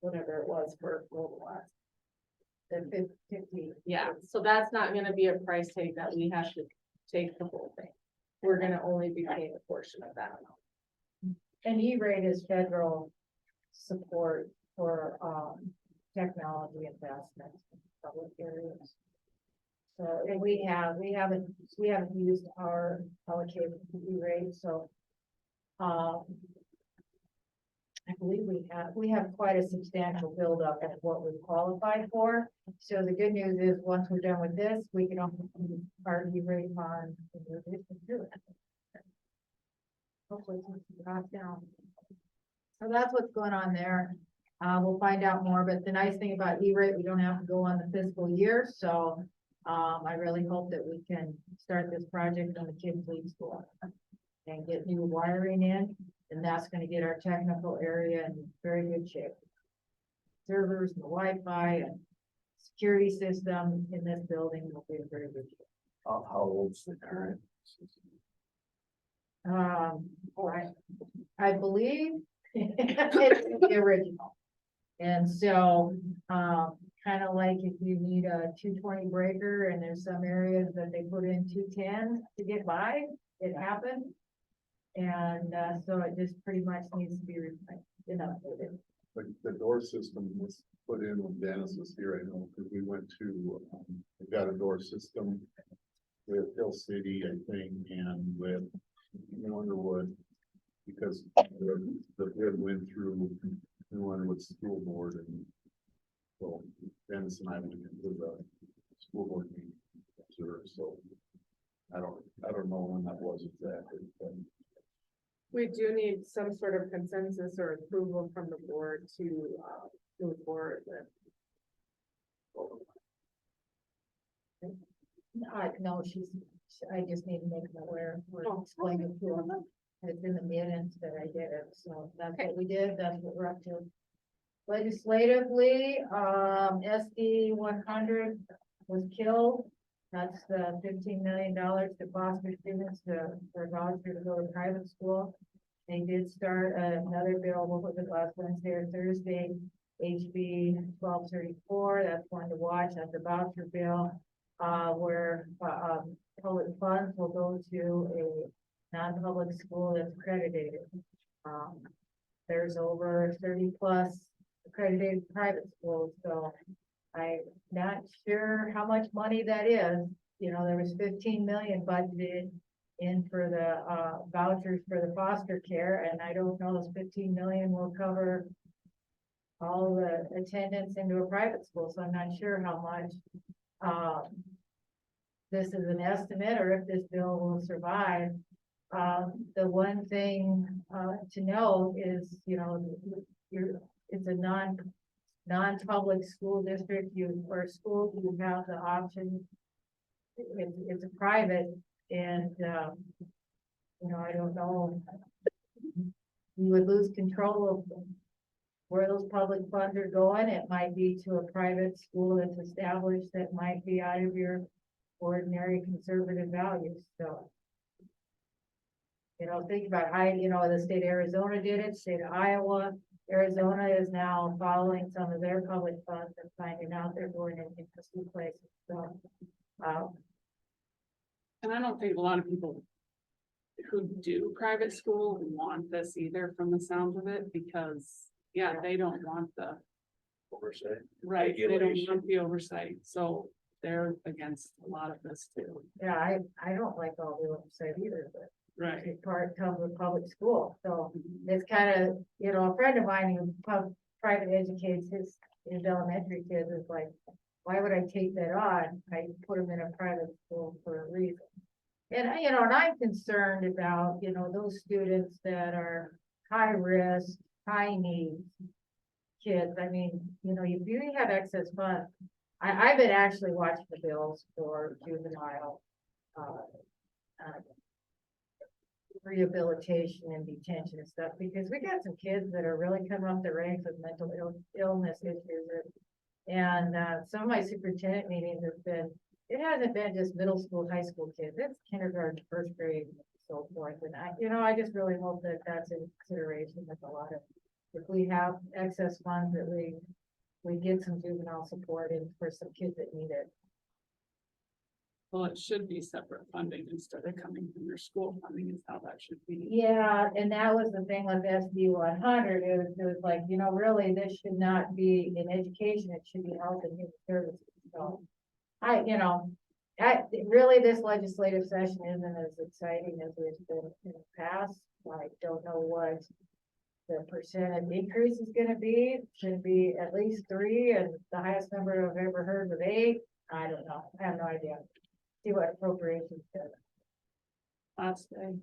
whatever it was for Global West. The 50, yeah, so that's not gonna be a price tag that we have to take the whole thing. We're gonna only be paying a portion of that amount. And E-rate is federal support for, technology investment in public areas. So, and we haven't used our allocated E-rate, so, I believe we have quite a substantial buildup of what we qualify for. So the good news is, once we're done with this, we can also use our E-rate on. Hopefully it's not down. So that's what's going on there. We'll find out more, but the nice thing about E-rate, we don't have to go on the fiscal year, so I really hope that we can start this project on the kids' league school and get new wiring in, and that's gonna get our technical area in very good shape. Servers, the Wi-Fi, and security system in this building will be in very good shape. How old's the current? I believe it's the original. And so, kind of like if you need a 220 breaker and there's some areas that they put in 210 to get by, it happened. And, so it just pretty much needs to be replaced and updated. The door system was put in when Dennis was here, I know, because we went to, we got a door system with Hill City, I think, and with Underwood, because the bid went through New Underwood School Board, and so Dennis and I went into the school board meeting, so I don't know when that was exactly, but We do need some sort of consensus or approval from the board to move forward with. No, I just need to make them aware, or explain it to them. It's in the minutes that I did it, so that's what we did, that's what we're up to. Legislatively, SD 100 was killed. That's the $15 million to foster students for a voucher to go to private school. They did start another bill, what was it, last Wednesday or Thursday, HB 1234, that's one to watch, that's a voucher bill. Where public funds will go to a non-public school that's accredited. There's over 30 plus accredited private schools, so I'm not sure how much money that is. You know, there was 15 million budgeted in for the vouchers for the foster care, and I don't know if 15 million will cover all the attendance into a private school, so I'm not sure how much. This is an estimate, or if this bill will survive. The one thing to know is, you know, it's a non-public school district. Or school, you have the option. It's a private, and you know, I don't know. You would lose control of where those public funds are going. It might be to a private school that's established that might be out of your ordinary conservative values, so. You know, think about how, you know, the state of Arizona did it, state of Iowa, Arizona is now following some of their public funds and finding out they're going in interesting places, so. And I don't think a lot of people who do private school want this either, from the sound of it, because, yeah, they don't want the, Oversight. right, they don't Regulation. want the oversight, so they're against a lot of this too. Yeah, I don't like all the oversight either, but. Right. It part comes with public school, so it's kind of, you know, a friend of mine who private educates his elementary kids is like, why would I take that on? I put them in a private school for a reason. And I, and I'm concerned about, those students that are high risk, high needs. Kids, I mean, if you have excess funds, I've been actually watching the bills for juvenile. Rehabilitation and detention and stuff, because we got some kids that are really coming up the ranks with mental illness issues. And some of my superintendent meetings have been, it hasn't been just middle school, high school kids, it's kindergarten, first grade, and so forth. And I just really hope that that's in consideration with a lot of, if we have excess funds, that we get some juvenile support in for some kids that need it. Well, it should be separate funding instead of coming from your school funding is how that should be. Yeah, and that was the thing with SB 100, it was like, really, this should not be in education, it should be health and human services. So, really, this legislative session isn't as exciting as it's been in the past. I don't know what the percentage increase is gonna be. Should it be at least 3, and the highest number I've ever heard was 8? I don't know, I have no idea. See what appropriations do. Last day.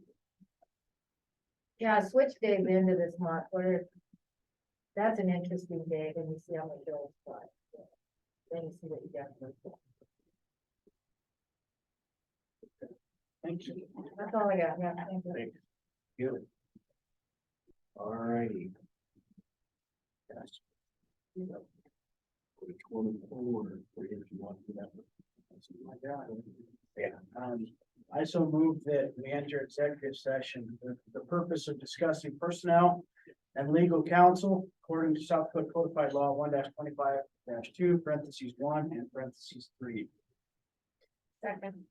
Yeah, switch days into this month, that's an interesting day, then you see how many bills fly. Then you see what you got. Thank you. That's all I got, yeah, thank you. Thank you. Alrighty. Which one forward, if you want to do that. Yeah, I so move that we enter executive session for the purpose of discussing personnel and legal counsel according to South Dakota Codified Law 1-25-2, parentheses 1 and parentheses 3. Second.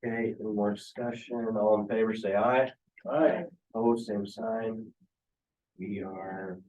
Okay, any more discussion? All in favor, say aye. Aye. Opposed, same sign. We are